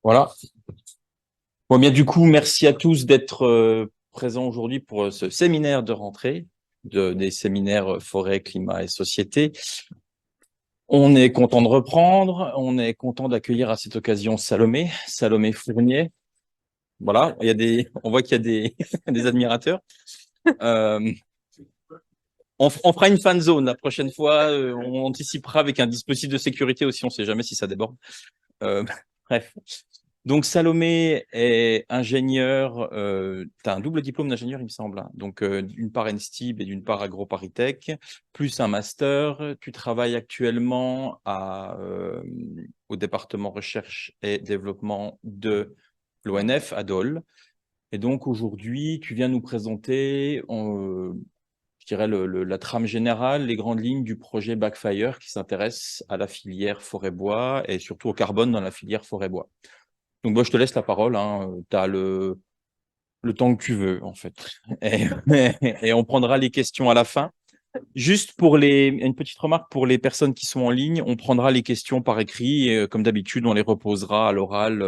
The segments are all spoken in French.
Voilà. Bon, bien, du coup, merci à tous d'être présents aujourd'hui pour ce séminaire de rentrée des séminaires forêt, climat et société. On est content de reprendre. On est content d'accueillir à cette occasion Salomé Fournier. Voilà, on voit qu'il y a des admirateurs. Euh, on fera une fan zone la prochaine fois. On anticipera avec un dispositif de sécurité aussi. On ne sait jamais si ça déborde. Euh, bref. Donc, Salomé est ingénieur, tu as un double diplôme d'ingénieur, il me semble, hein. Donc, d'une part NSTIB et d'une part AgroParisTech, plus un master. Tu travailles actuellement au département recherche et développement de l'ONF à Dole. Et donc, aujourd'hui, tu viens nous présenter, je dirais, la trame générale, les grandes lignes du projet Backfire qui s'intéresse à la filière forêt-bois et surtout au carbone dans la filière forêt-bois. Donc, moi, je te laisse la parole, hein. Tu as le temps que tu veux, en fait. Et, et on prendra les questions à la fin. Juste une petite remarque pour les personnes qui sont en ligne, on prendra les questions par écrit et comme d'habitude, on les reposera à l'oral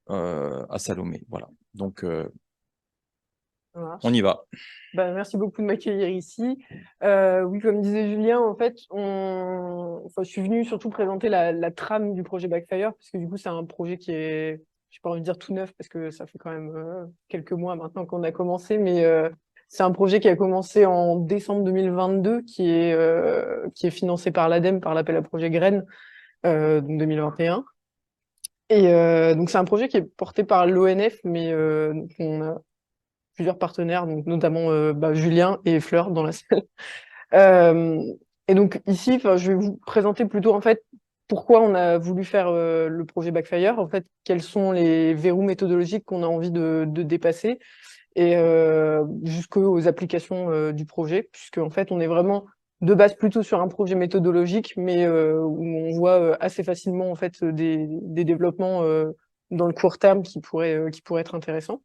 à Salomé. Voilà. Donc, Ça on marche. y va. Merci beaucoup de m'accueillir ici. Oui, comme disait Julien, en fait, enfin, je suis venue surtout présenter la trame du projet Backfire, parce que du coup, c'est un projet qui est, j'ai pas envie de dire tout neuf, parce que ça fait quand même quelques mois maintenant qu'on a commencé, mais c'est un projet qui a commencé en décembre 2022, qui est financé par l'ADEME, par l'appel à projet Graines, donc 2021. Donc, c'est un projet qui est porté par l'ONF, mais donc on a plusieurs partenaires, donc notamment Julien et Fleur dans la salle. Euh, et donc ici, enfin, je vais vous présenter plutôt en fait pourquoi on a voulu faire le projet Backfire, en fait, quels sont les verrous méthodologiques qu'on a envie de dépasser et jusqu'aux applications du projet, puisque en fait on est vraiment de base plutôt sur un projet méthodologique, mais où on voit assez facilement en fait des développements dans le court terme qui pourraient être intéressants.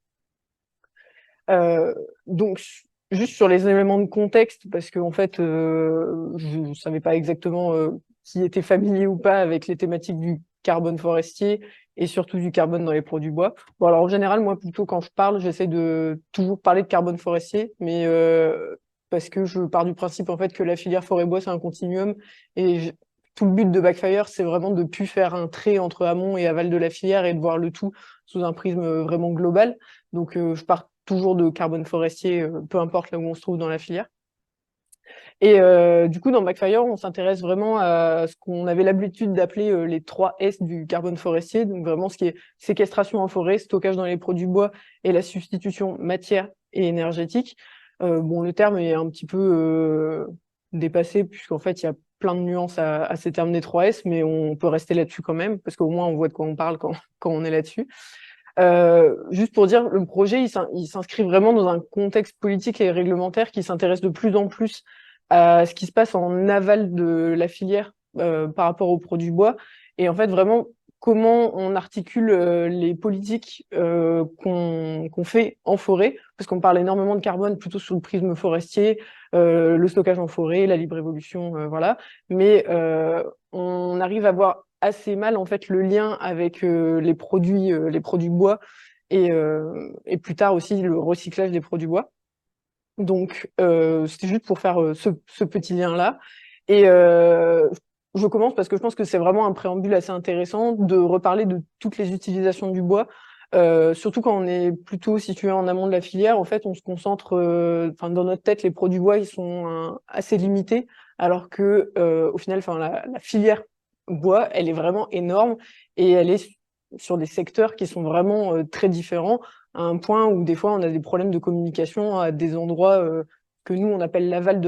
Euh, donc, juste sur les éléments de contexte, parce que en fait, je ne savais pas exactement qui était familier ou pas avec les thématiques du carbone forestier et surtout du carbone dans les produits bois. Bon, alors en général, moi, plutôt quand je parle, j'essaie de toujours parler de carbone forestier, mais parce que je pars du principe en fait que la filière forêt-bois, c'est un continuum et tout le but de Backfire, c'est vraiment de plus faire un trait entre amont et aval de la filière et de voir le tout sous un prisme vraiment global. Donc, je pars toujours de carbone forestier, peu importe là où on se trouve dans la filière. Et du coup, dans Backfire, on s'intéresse vraiment à ce qu'on avait l'habitude d'appeler les 3 S du carbone forestier. Donc, vraiment, ce qui est séquestration en forêt, stockage dans les produits bois et la substitution matière et énergétique. Bon, le terme est un petit peu dépassé, puisqu'en fait, il y a plein de nuances à ces termes des 3 S, mais on peut rester là-dessus quand même, parce qu'au moins, on voit de quoi on parle quand on est là-dessus. Juste pour dire, le projet, il s'inscrit vraiment dans un contexte politique et réglementaire qui s'intéresse de plus en plus à ce qui se passe en aval de la filière par rapport aux produits bois. Et en fait, vraiment, comment on articule les politiques qu'on fait en forêt, parce qu'on parle énormément de carbone plutôt sous le prisme forestier, le stockage en forêt, la libre évolution, voilà. Mais on arrive à voir assez mal en fait le lien avec les produits bois et plus tard aussi le recyclage des produits bois. Donc c'était juste pour faire ce petit lien-là. Et je commence parce que je pense que c'est vraiment un préambule assez intéressant de reparler de toutes les utilisations du bois. Surtout quand on est plutôt situé en amont de la filière, en fait, on se concentre, enfin, dans notre tête, les produits bois, ils sont assez limités, alors que, au final, enfin, la filière bois, elle est vraiment énorme et elle est sur des secteurs qui sont vraiment très différents, à un point où des fois, on a des problèmes de communication à des endroits que nous, on appelle l'aval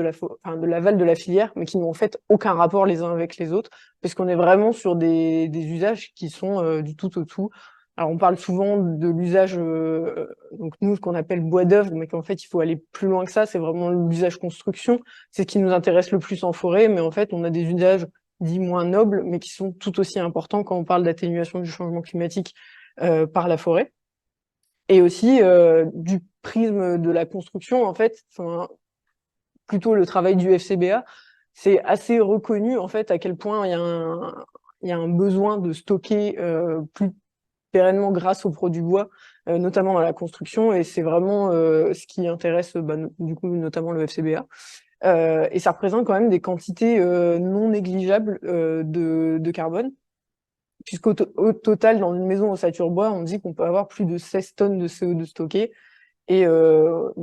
enfin, de l'aval de la filière, mais qui n'ont en fait aucun rapport les uns avec les autres, parce qu'on est vraiment sur des usages qui sont du tout au tout. Alors, on parle souvent de l'usage, donc nous, ce qu'on appelle bois d'œuvre, mais qu'en fait, il faut aller plus loin que ça. C'est vraiment l'usage construction. C'est ce qui nous intéresse le plus en forêt, mais en fait, on a des usages dits moins nobles, mais qui sont tout aussi importants quand on parle d'atténuation du changement climatique par la forêt. Et aussi, du prisme de la construction, en fait, enfin, plutôt le travail du FCBA, c'est assez reconnu, en fait, à quel point il y a un besoin de stocker pérennement grâce aux produits bois, notamment dans la construction, et c'est vraiment ce qui intéresse du coup notamment le FCBA. Et ça représente quand même des quantités non négligeables de carbone, puisqu'au au total, dans une maison ossature bois, on dit qu'on peut avoir plus de 16 tonnes de CO2 stockées et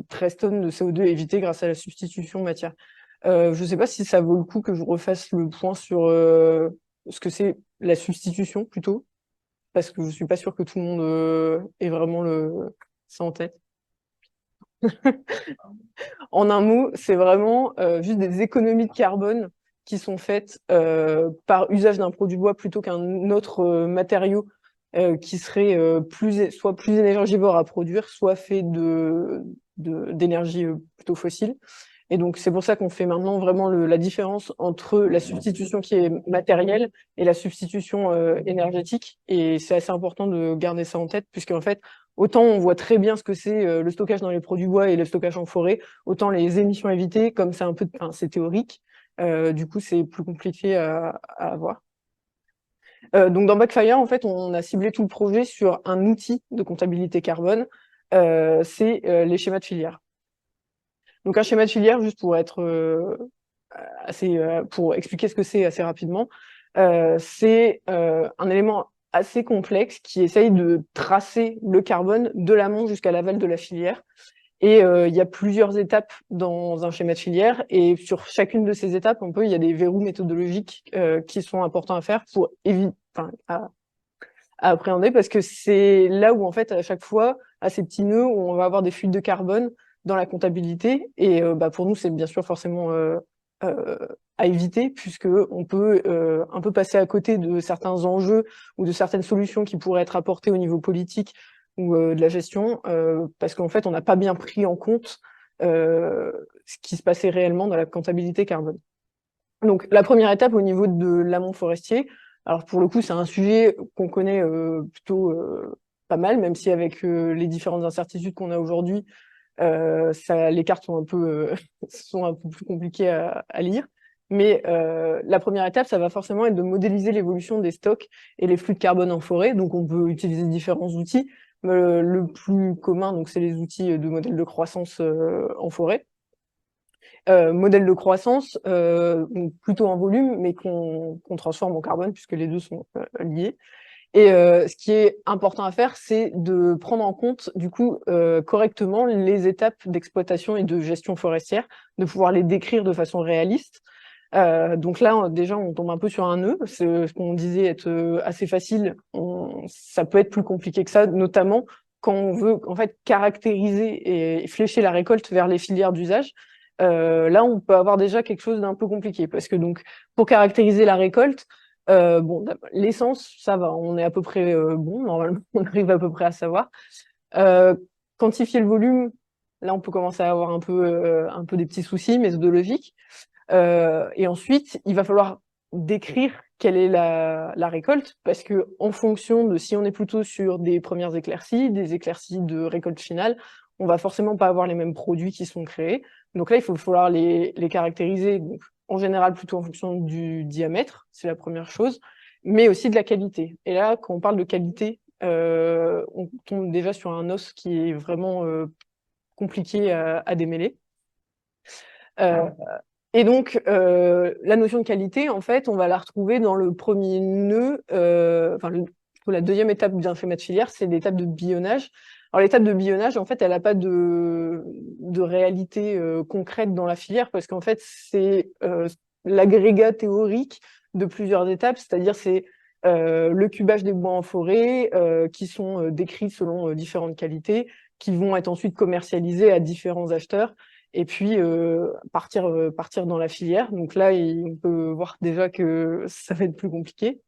13 tonnes de CO2 évitées grâce à la substitution matière. Je ne sais pas si ça vaut le coup que je refasse le point sur ce que c'est la substitution plutôt, parce que je suis pas sûre que tout le monde ait vraiment ça en tête. En un mot, c'est vraiment juste des économies de carbone qui sont faites par usage d'un produit bois plutôt qu'un autre matériau qui serait soit plus énergivore à produire, soit fait d'énergie plutôt fossile. Et donc, c'est pour ça qu'on fait maintenant vraiment la différence entre la substitution qui est matérielle et la substitution énergétique. Et c'est assez important de garder ça en tête, puisque en fait, autant on voit très bien ce que c'est le stockage dans les produits bois et le stockage en forêt, autant les émissions évitées, comme c'est c'est théorique, du coup, c'est plus compliqué à avoir. Donc, dans Backfire, en fait, on a ciblé tout le projet sur un outil de comptabilité carbone, c'est les schémas de filière. Donc un schéma de filière, juste pour être pour expliquer ce que c'est assez rapidement, c'est un élément assez complexe qui essaye de tracer le carbone de l'amont jusqu'à l'aval de la filière. Et il y a plusieurs étapes dans un schéma de filière, et sur chacune de ces étapes, il y a des verrous méthodologiques qui sont importants à faire pour éviter, à appréhender, parce que c'est là où en fait à chaque fois, à ces petits nœuds, où on va avoir des fuites de carbone dans la comptabilité. Et pour nous, c'est bien sûr forcément euh, à éviter, puisque on peut un peu passer à côté de certains enjeux ou de certaines solutions qui pourraient être apportées au niveau politique ou de la gestion, parce qu'en fait, on n'a pas bien pris en compte ce qui se passait réellement dans la comptabilité carbone. Donc, la première étape au niveau de l'amont forestier, alors pour le coup, c'est un sujet qu'on connaît plutôt pas mal, même si avec les différentes incertitudes qu'on a aujourd'hui, les cartes sont un peu, sont un peu plus compliquées à lire. Mais la première étape, ça va forcément être de modéliser l'évolution des stocks et les flux de carbone en forêt. Donc, on peut utiliser différents outils. Le plus commun, donc, c'est les outils de modèle de croissance en forêt. Modèle de croissance, donc plutôt en volume, mais qu'on transforme en carbone, puisque les deux sont liés. Et ce qui est important à faire, c'est de prendre en compte, du coup, correctement les étapes d'exploitation et de gestion forestière, de pouvoir les décrire de façon réaliste. Donc là, déjà, on tombe un peu sur un nœud. Ce qu'on disait être assez facile, ça peut être plus compliqué que ça, notamment quand on veut en fait caractériser et flécher la récolte vers les filières d'usage. Là, on peut avoir déjà quelque chose d'un peu compliqué, parce que donc pour caractériser la récolte, l'essence, ça va, on est à peu près bon, normalement, on arrive à peu près à savoir. Euh, Quantifier le volume, là, on peut commencer à avoir un peu des petits soucis méthodologiques. Et ensuite, il va falloir décrire quelle est la récolte, parce que en fonction de si on est plutôt sur des premières éclaircies, des éclaircies de récolte finale, on va forcément pas avoir les mêmes produits qui sont créés. Donc là, il faut falloir les caractériser, donc, en général plutôt en fonction du diamètre, c'est la première chose, mais aussi de la qualité. Et là, quand on parle de qualité, on tombe déjà sur un os qui est vraiment compliqué à démêler. Et donc, la notion de qualité, en fait, on va la retrouver dans le premier nœud, la deuxième étape d'un schéma de filière, c'est l'étape de billonnage. Alors, l'étape de billonnage, en fait, elle n'a pas de réalité concrète dans la filière, parce qu'en fait, c'est l'agrégat théorique de plusieurs étapes, c'est-à-dire c'est le cubage des bois en forêt, qui sont décrits selon différentes qualités, qui vont être ensuite commercialisés à différents acheteurs, et puis partir dans la filière. Donc là, on peut voir déjà que ça va être plus compliqué.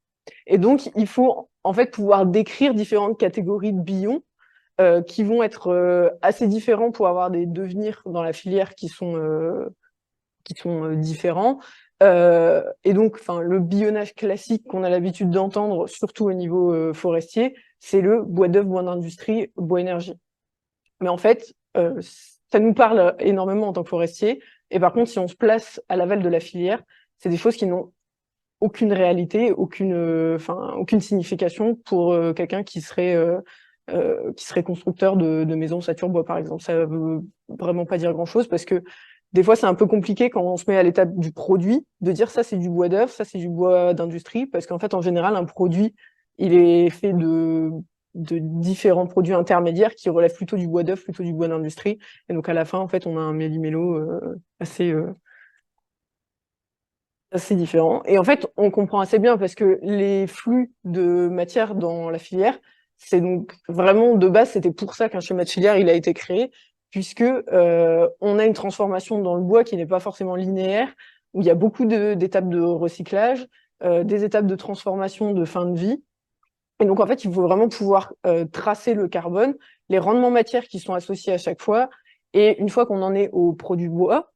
Et donc, il faut en fait pouvoir décrire différentes catégories de billons qui vont être assez différents pour avoir des devenirs dans la filière qui sont différents. Et donc, le billonnage classique qu'on a l'habitude d'entendre, surtout au niveau forestier, c'est le bois d'œuvre, bois d'industrie, bois énergie. Mais en fait, ça nous parle énormément en tant que forestier. Et par contre, si on se place à l'aval de la filière, c'est des choses qui n'ont aucune réalité, aucune signification pour quelqu'un qui serait constructeur de maisons ossature bois, par exemple. Ça veut vraiment pas dire grand-chose parce que des fois, c'est un peu compliqué quand on se met à l'étape du produit de dire ça, c'est du bois d'œuvre, ça, c'est du bois d'industrie, parce qu'en fait, en général, un produit, il est fait de différents produits intermédiaires qui relèvent plutôt du bois d'œuvre, plutôt du bois d'industrie. Et donc, à la fin, en fait, on a un méli-mélo assez différent. Et en fait, on comprend assez bien parce que les flux de matière dans la filière, c'est donc vraiment de base, c'était pour ça qu'un schéma de filière il a été créé, puisque on a une transformation dans le bois qui n'est pas forcément linéaire, où il y a beaucoup d'étapes de recyclage, des étapes de transformation de fin de vie. Et donc en fait, il faut vraiment pouvoir tracer le carbone, les rendements matières qui sont associés à chaque fois. Et une fois qu'on en est au produit bois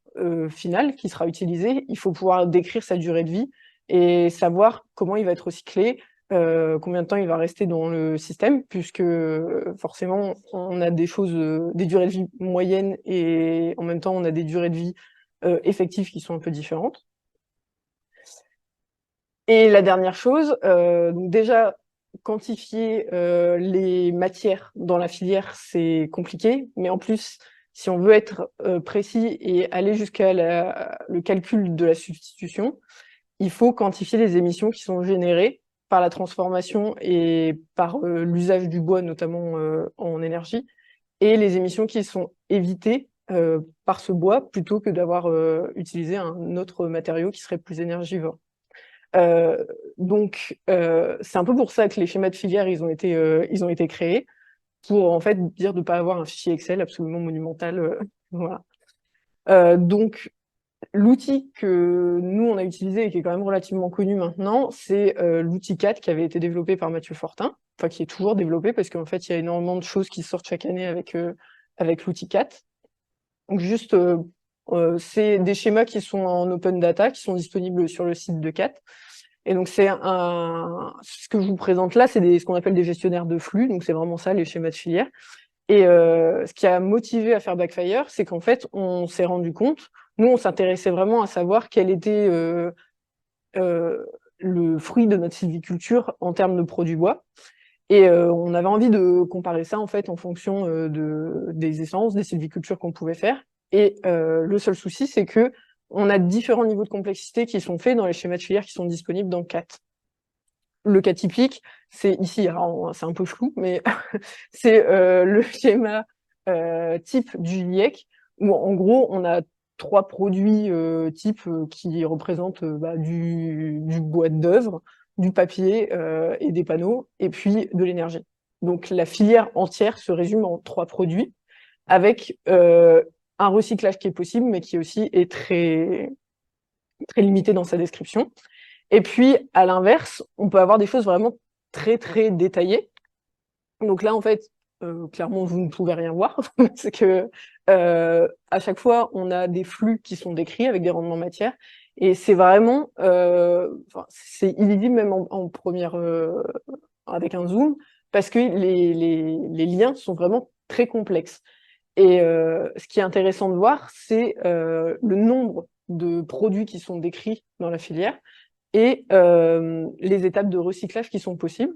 final qui sera utilisé, il faut pouvoir décrire sa durée de vie et savoir comment il va être recyclé, combien de temps il va rester dans le système, puisque forcément, on a des choses, des durées de vie moyennes et en même temps, on a des durées de vie effectives qui sont un peu différentes. Et la dernière chose, donc déjà, quantifier les matières dans la filière, c'est compliqué, mais en plus, si on veut être précis et aller jusqu'à le calcul de la substitution, il faut quantifier les émissions qui sont générées par la transformation et par l'usage du bois, notamment en énergie, et les émissions qui sont évitées par ce bois plutôt que d'avoir utilisé un autre matériau qui serait plus énergivore. C'est un peu pour ça que les schémas de filière, ils ont été créés, pour en fait dire de ne pas avoir un fichier Excel absolument monumental. Voilà. Donc, l'outil que nous, on a utilisé et qui est quand même relativement connu maintenant, c'est l'outil CAT qui avait été développé par Mathieu Fortin, enfin qui est toujours développé parce qu'en fait, il y a énormément de choses qui sortent chaque année avec l'outil CAT. Donc, juste, c'est des schémas qui sont en open data, qui sont disponibles sur le site de CAT. Et donc, ce que je vous présente là, c'est ce qu'on appelle des gestionnaires de flux. Donc, c'est vraiment ça, les schémas de filière. Et ce qui a motivé à faire Backfire, c'est qu'en fait, on s'est rendu compte, nous, on s'intéressait vraiment à savoir quel était le fruit de notre sylviculture en termes de produits bois. Et on avait envie de comparer ça, en fait, en fonction des essences, des sylvicultures qu'on pouvait faire. Et le seul souci, c'est que on a différents niveaux de complexité qui sont faits dans les schémas de filière qui sont disponibles dans CAT. Le cas typique, c'est ici, alors c'est un peu flou, mais c'est le schéma type du GIEC, où en gros, on a 3 produits types qui représentent du bois d'œuvre, du papier et des panneaux, et puis de l'énergie. Donc la filière entière se résume en 3 produits, avec un recyclage qui est possible, mais qui aussi est très, très limité dans sa description. Et puis, à l'inverse, on peut avoir des choses vraiment très, très détaillées. Donc là, en fait, clairement, vous ne pouvez rien voir. C'est que à chaque fois, on a des flux qui sont décrits avec des rendements matière. Et c'est vraiment, c'est illisible même en première, avec un zoom, parce que les liens sont vraiment très complexes. Et ce qui est intéressant de voir, c'est le nombre de produits qui sont décrits dans la filière et les étapes de recyclage qui sont possibles.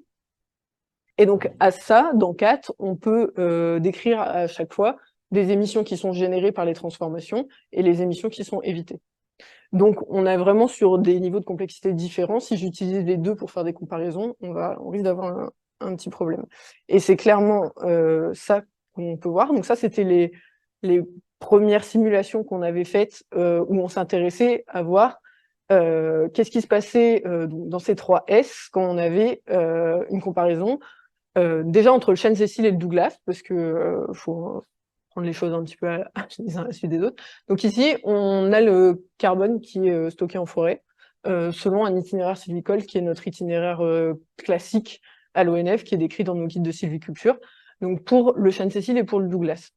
Et donc, à ça, dans CAT, on peut décrire à chaque fois des émissions qui sont générées par les transformations et les émissions qui sont évitées. Donc, on est vraiment sur des niveaux de complexité différents. Si j'utilise les deux pour faire des comparaisons, on risque d'avoir un petit problème. Et c'est clairement ça qu'on peut voir. Donc ça, c'était les premières simulations qu'on avait faites où on s'intéressait à voir qu'est-ce qui se passait dans ces 3 S quand on avait une comparaison déjà entre le chêne Cécile et le Douglas, parce que faut prendre les choses un petit peu les uns à la suite des autres. Donc ici, on a le carbone qui est stocké en forêt, selon un itinéraire sylvicole qui est notre itinéraire classique à l'ONF, qui est décrit dans nos guides de sylviculture, donc pour le chêne Cécile et pour le Douglas.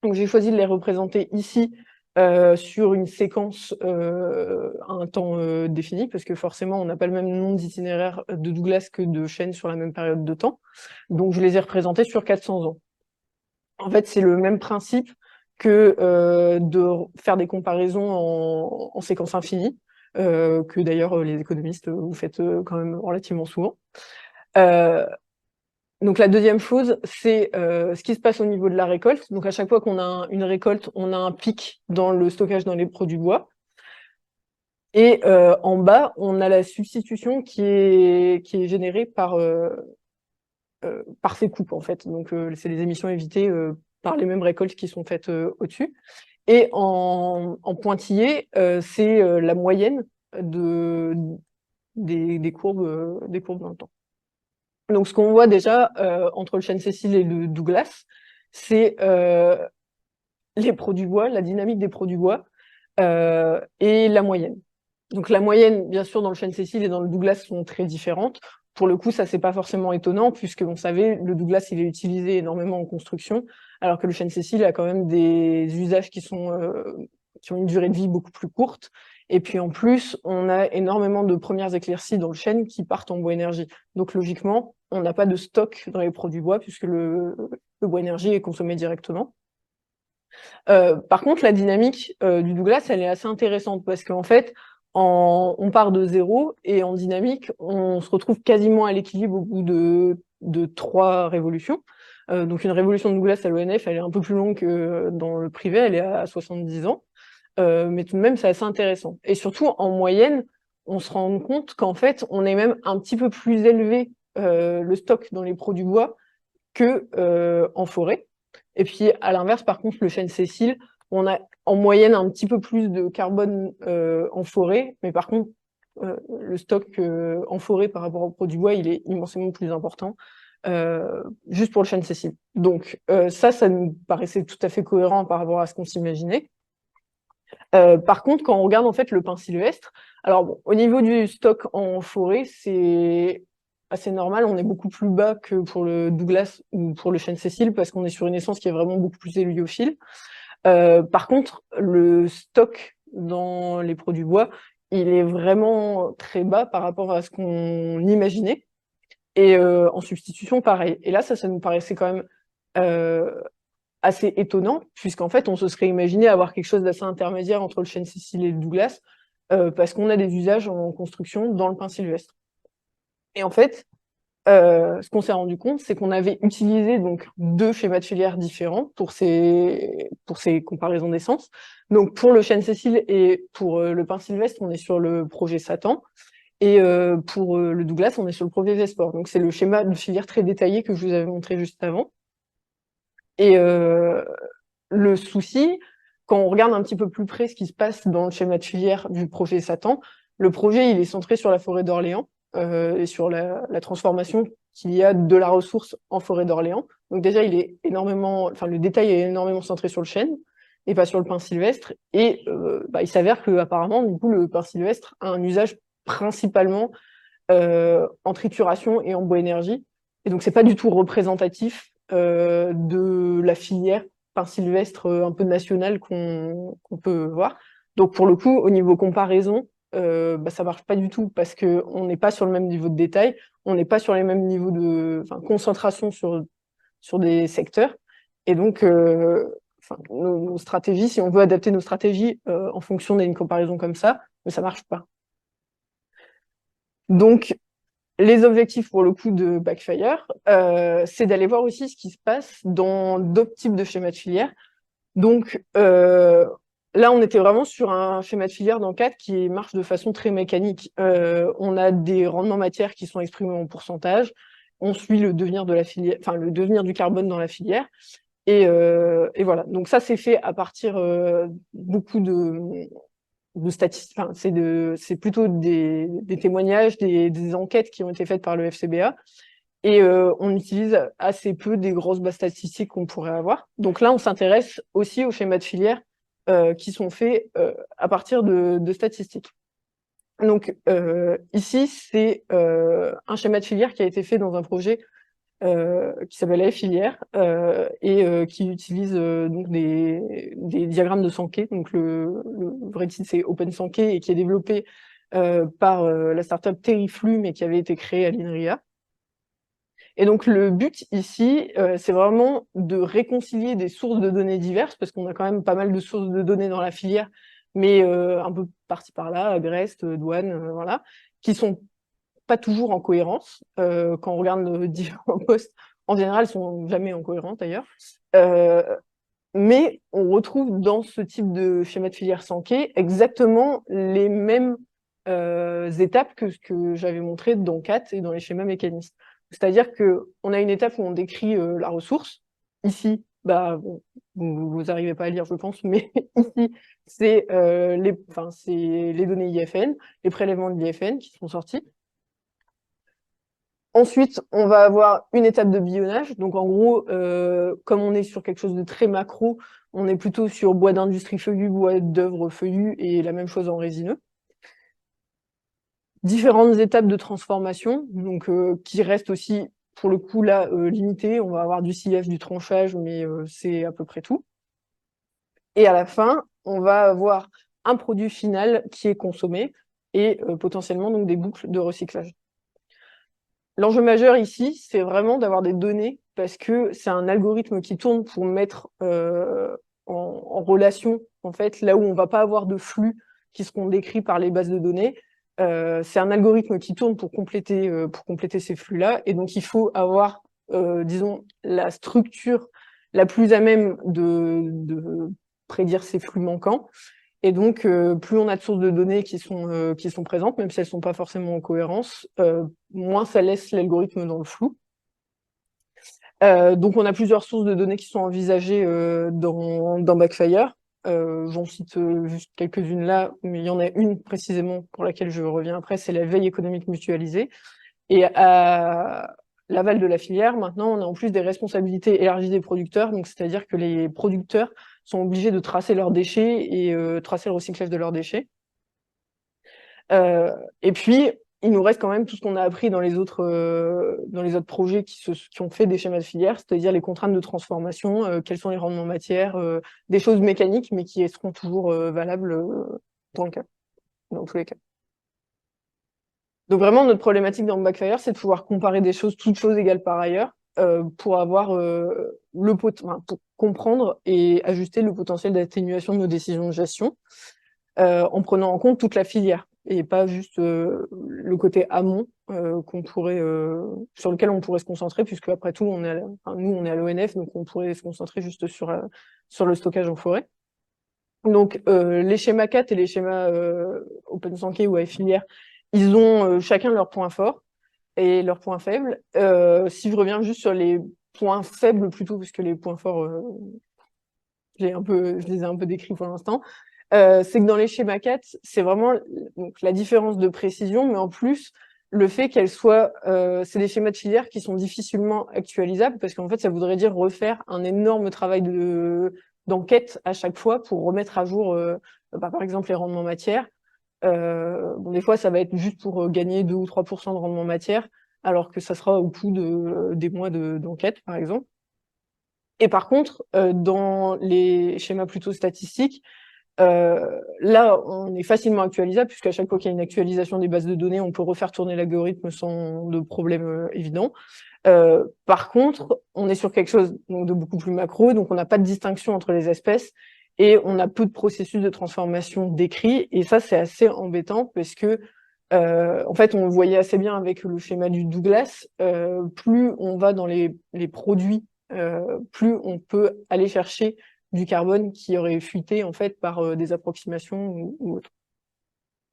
Donc j'ai choisi de les représenter ici sur une séquence à un temps défini, parce que forcément, on n'a pas le même nombre d'itinéraires de Douglas que de chêne sur la même période de temps. Donc je les ai représentés sur 400 ans. En fait, c'est le même principe que de faire des comparaisons en séquence infinie. que d'ailleurs les économistes vous faites quand même relativement souvent. Donc la deuxième chose, c'est ce qui se passe au niveau de la récolte. Donc à chaque fois qu'on a une récolte, on a un pic dans le stockage dans les produits bois. Et en bas, on a la substitution qui est générée par ces coupes, en fait. Donc c'est les émissions évitées par les mêmes récoltes qui sont faites au-dessus. Et en pointillé, c'est la moyenne des courbes dans le temps. Donc ce qu'on voit déjà entre le chêne Cécile et le Douglas, c'est les produits bois, la dynamique des produits bois et la moyenne. Donc la moyenne, bien sûr, dans le chêne Cécile et dans le Douglas sont très différentes. Pour le coup, ça, c'est pas forcément étonnant, puisque, vous savez, le Douglas, il est utilisé énormément en construction, alors que le chêne Cécile a quand même des usages qui ont une durée de vie beaucoup plus courte. Et puis, en plus, on a énormément de premières éclaircies dans le chêne qui partent en bois énergie. Donc, logiquement, on n'a pas de stock dans les produits bois, puisque le bois énergie est consommé directement. Par contre, la dynamique du Douglas, elle est assez intéressante, parce qu'en fait, on part de zéro et en dynamique, on se retrouve quasiment à l'équilibre au bout de 3 révolutions. Donc une révolution de Douglas à l'ONF, elle est un peu plus longue que dans le privé, elle est à 70 ans. Mais tout de même, c'est assez intéressant. Et surtout, en moyenne, on se rend compte qu'en fait, on est même un petit peu plus élevé le stock dans les produits bois que en forêt. Et puis, à l'inverse, par contre, le chêne Cécile, on a en moyenne un petit peu plus de carbone en forêt, mais par contre, le stock en forêt par rapport au produit bois, il est immensément plus important, juste pour le chêne Cécile. Donc ça nous paraissait tout à fait cohérent par rapport à ce qu'on s'imaginait. Par contre, quand on regarde en fait le pin sylvestre, alors bon, au niveau du stock en forêt, c'est assez normal, on est beaucoup plus bas que pour le Douglas ou pour le chêne Cécile parce qu'on est sur une essence qui est vraiment beaucoup plus héliophile. Par contre, le stock dans les produits bois, il est vraiment très bas par rapport à ce qu'on imaginait. Et en substitution, pareil. Et là, ça nous paraissait quand même assez étonnant, puisqu'en fait, on se serait imaginé avoir quelque chose d'assez intermédiaire entre le chêne Cécile et le Douglas, parce qu'on a des usages en construction dans le pin sylvestre. Et en fait, ce qu'on s'est rendu compte, c'est qu'on avait utilisé donc 2 schémas de filière différents pour ces comparaisons d'essence. Donc pour le chêne Cécile et pour le pin sylvestre, on est sur le projet Satan. Et pour le Douglas, on est sur le projet Vespor. Donc c'est le schéma de filière très détaillé que je vous avais montré juste avant. Et le souci, quand on regarde un petit peu plus près ce qui se passe dans le schéma de filière du projet Satan, le projet il est centré sur la forêt d'Orléans et sur la transformation qu'il y a de la ressource en forêt d'Orléans. Donc déjà, le détail est énormément centré sur le chêne et pas sur le pin sylvestre. Et il s'avère que apparemment, du coup, le pin sylvestre a un usage principalement en trituration et en bois énergie. Et donc c'est pas du tout représentatif de la filière pin sylvestre un peu nationale qu'on peut voir. Donc pour le coup, au niveau comparaison, ça marche pas du tout parce que on n'est pas sur le même niveau de détail, on n'est pas sur les mêmes niveaux de concentration sur des secteurs. Et donc, nos stratégies, si on veut adapter nos stratégies en fonction d'une comparaison comme ça marche pas. Donc, les objectifs pour le coup de Backfire, c'est d'aller voir aussi ce qui se passe dans d'autres types de schémas de filière. Donc là, on était vraiment sur un schéma de filière dans le cadre qui marche de façon très mécanique. On a des rendements matières qui sont exprimés en pourcentage. On suit le devenir de la filière, enfin le devenir du carbone dans la filière. Et voilà. Donc ça, c'est fait à partir beaucoup de statistiques, enfin, c'est plutôt des témoignages, des enquêtes qui ont été faites par le FCBA. Et on utilise assez peu des grosses bases statistiques qu'on pourrait avoir. Donc là, on s'intéresse aussi aux schémas de filière qui sont faits à partir de statistiques. Donc ici, c'est un schéma de filière qui a été fait dans un projet qui s'appelle la filière et qui utilise donc des diagrammes de Sankey. Donc le vrai titre c'est Open Sankey et qui est développé par la startup Teriflu mais qui avait été créée à l'INRIA. Et donc le but ici, c'est vraiment de réconcilier des sources de données diverses parce qu'on a quand même pas mal de sources de données dans la filière, mais un peu par-ci par-là, Agreste, Douane, voilà, qui sont pas toujours en cohérence. Quand on regarde nos différents postes, en général, ils sont jamais en cohérence d'ailleurs. Mais on retrouve dans ce type de schéma de filière Sankey exactement les mêmes étapes que ce que j'avais montré dans CAT et dans les schémas mécanistes. C'est-à-dire qu'on a une étape où on décrit la ressource. Ici, bah, bon, vous n'arrivez pas à lire, je pense, mais ici, c'est les données IFN, les prélèvements de l'IFN qui sont sortis. Ensuite, on va avoir une étape de bionnage. Donc, en gros, comme on est sur quelque chose de très macro, on est plutôt sur bois d'industrie feuillu, bois d'œuvre feuillu et la même chose en résineux. Différentes étapes de transformation, donc qui restent aussi, pour le coup, là, limitées. On va avoir du sciage, du tranchage, mais c'est à peu près tout. Et à la fin, on va avoir un produit final qui est consommé et potentiellement donc des boucles de recyclage. L'enjeu majeur ici, c'est vraiment d'avoir des données parce que c'est un algorithme qui tourne pour mettre en relation, en fait, là où on va pas avoir de flux qui seront décrits par les bases de données. C'est un algorithme qui tourne pour compléter ces flux-là. Et donc, il faut avoir, disons, la structure la plus à même de prédire ces flux manquants. Et donc, plus on a de sources de données qui sont présentes, même si elles ne sont pas forcément en cohérence, moins ça laisse l'algorithme dans le flou. Donc, on a plusieurs sources de données qui sont envisagées dans Backfire. J'en cite juste quelques-unes là, mais il y en a une précisément pour laquelle je reviens après, c'est la veille économique mutualisée. Et à l'aval de la filière, maintenant, on a en plus des responsabilités élargies des producteurs, donc c'est-à-dire que les producteurs sont obligés de tracer leurs déchets et tracer le recyclage de leurs déchets. Et puis, il nous reste quand même tout ce qu'on a appris dans les autres projets qui ont fait des schémas de filière, c'est-à-dire les contraintes de transformation, quels sont les rendements matière, des choses mécaniques, mais qui seront toujours valables dans tous les cas. Donc vraiment, notre problématique dans Backfire, c'est de pouvoir comparer des choses, toutes choses égales par ailleurs, pour avoir pour comprendre et ajuster le potentiel d'atténuation de nos décisions de gestion, en prenant en compte toute la filière et pas juste le côté amont sur lequel on pourrait se concentrer, puisque après tout, nous, on est à l'ONF, donc on pourrait se concentrer juste sur le stockage en forêt. Donc, les schémas 4 et les schémas OpenSankey ou à filière, ils ont chacun leurs points forts et leurs points faibles. Si je reviens juste sur les points faibles plutôt, puisque les points forts, je les ai un peu décrits pour l'instant, c'est que dans les schémas 4, c'est vraiment donc, la différence de précision, mais en plus, le fait qu'elles soient, c'est des schémas de filière qui sont difficilement actualisables, parce qu'en fait, ça voudrait dire refaire un énorme travail d'enquête à chaque fois pour remettre à jour, par exemple, les rendements matière. Bon, des fois, ça va être juste pour gagner 2 ou 3% de rendement matière, alors que ça sera au coût des mois d'enquête, par exemple. Et par contre, dans les schémas plutôt statistiques, là, on est facilement actualisable, puisqu'à chaque fois qu'il y a une actualisation des bases de données, on peut refaire tourner l'algorithme sans de problème évident. Par contre, on est sur quelque chose donc, de beaucoup plus macro, donc on n'a pas de distinction entre les espèces et on a peu de processus de transformation décrits. Et ça, c'est assez embêtant parce que, en fait, on le voyait assez bien avec le schéma du Douglas, plus on va dans les produits, plus on peut aller chercher du carbone qui aurait fuité en fait par des approximations ou autres.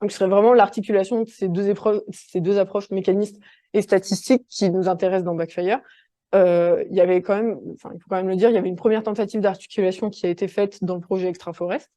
Donc, ce serait vraiment l'articulation de ces deux approches mécanistes et statistiques qui nous intéressent dans Backfire. Il y avait quand même, enfin, il faut quand même le dire, il y avait une première tentative d'articulation qui a été faite dans le projet Extraforest.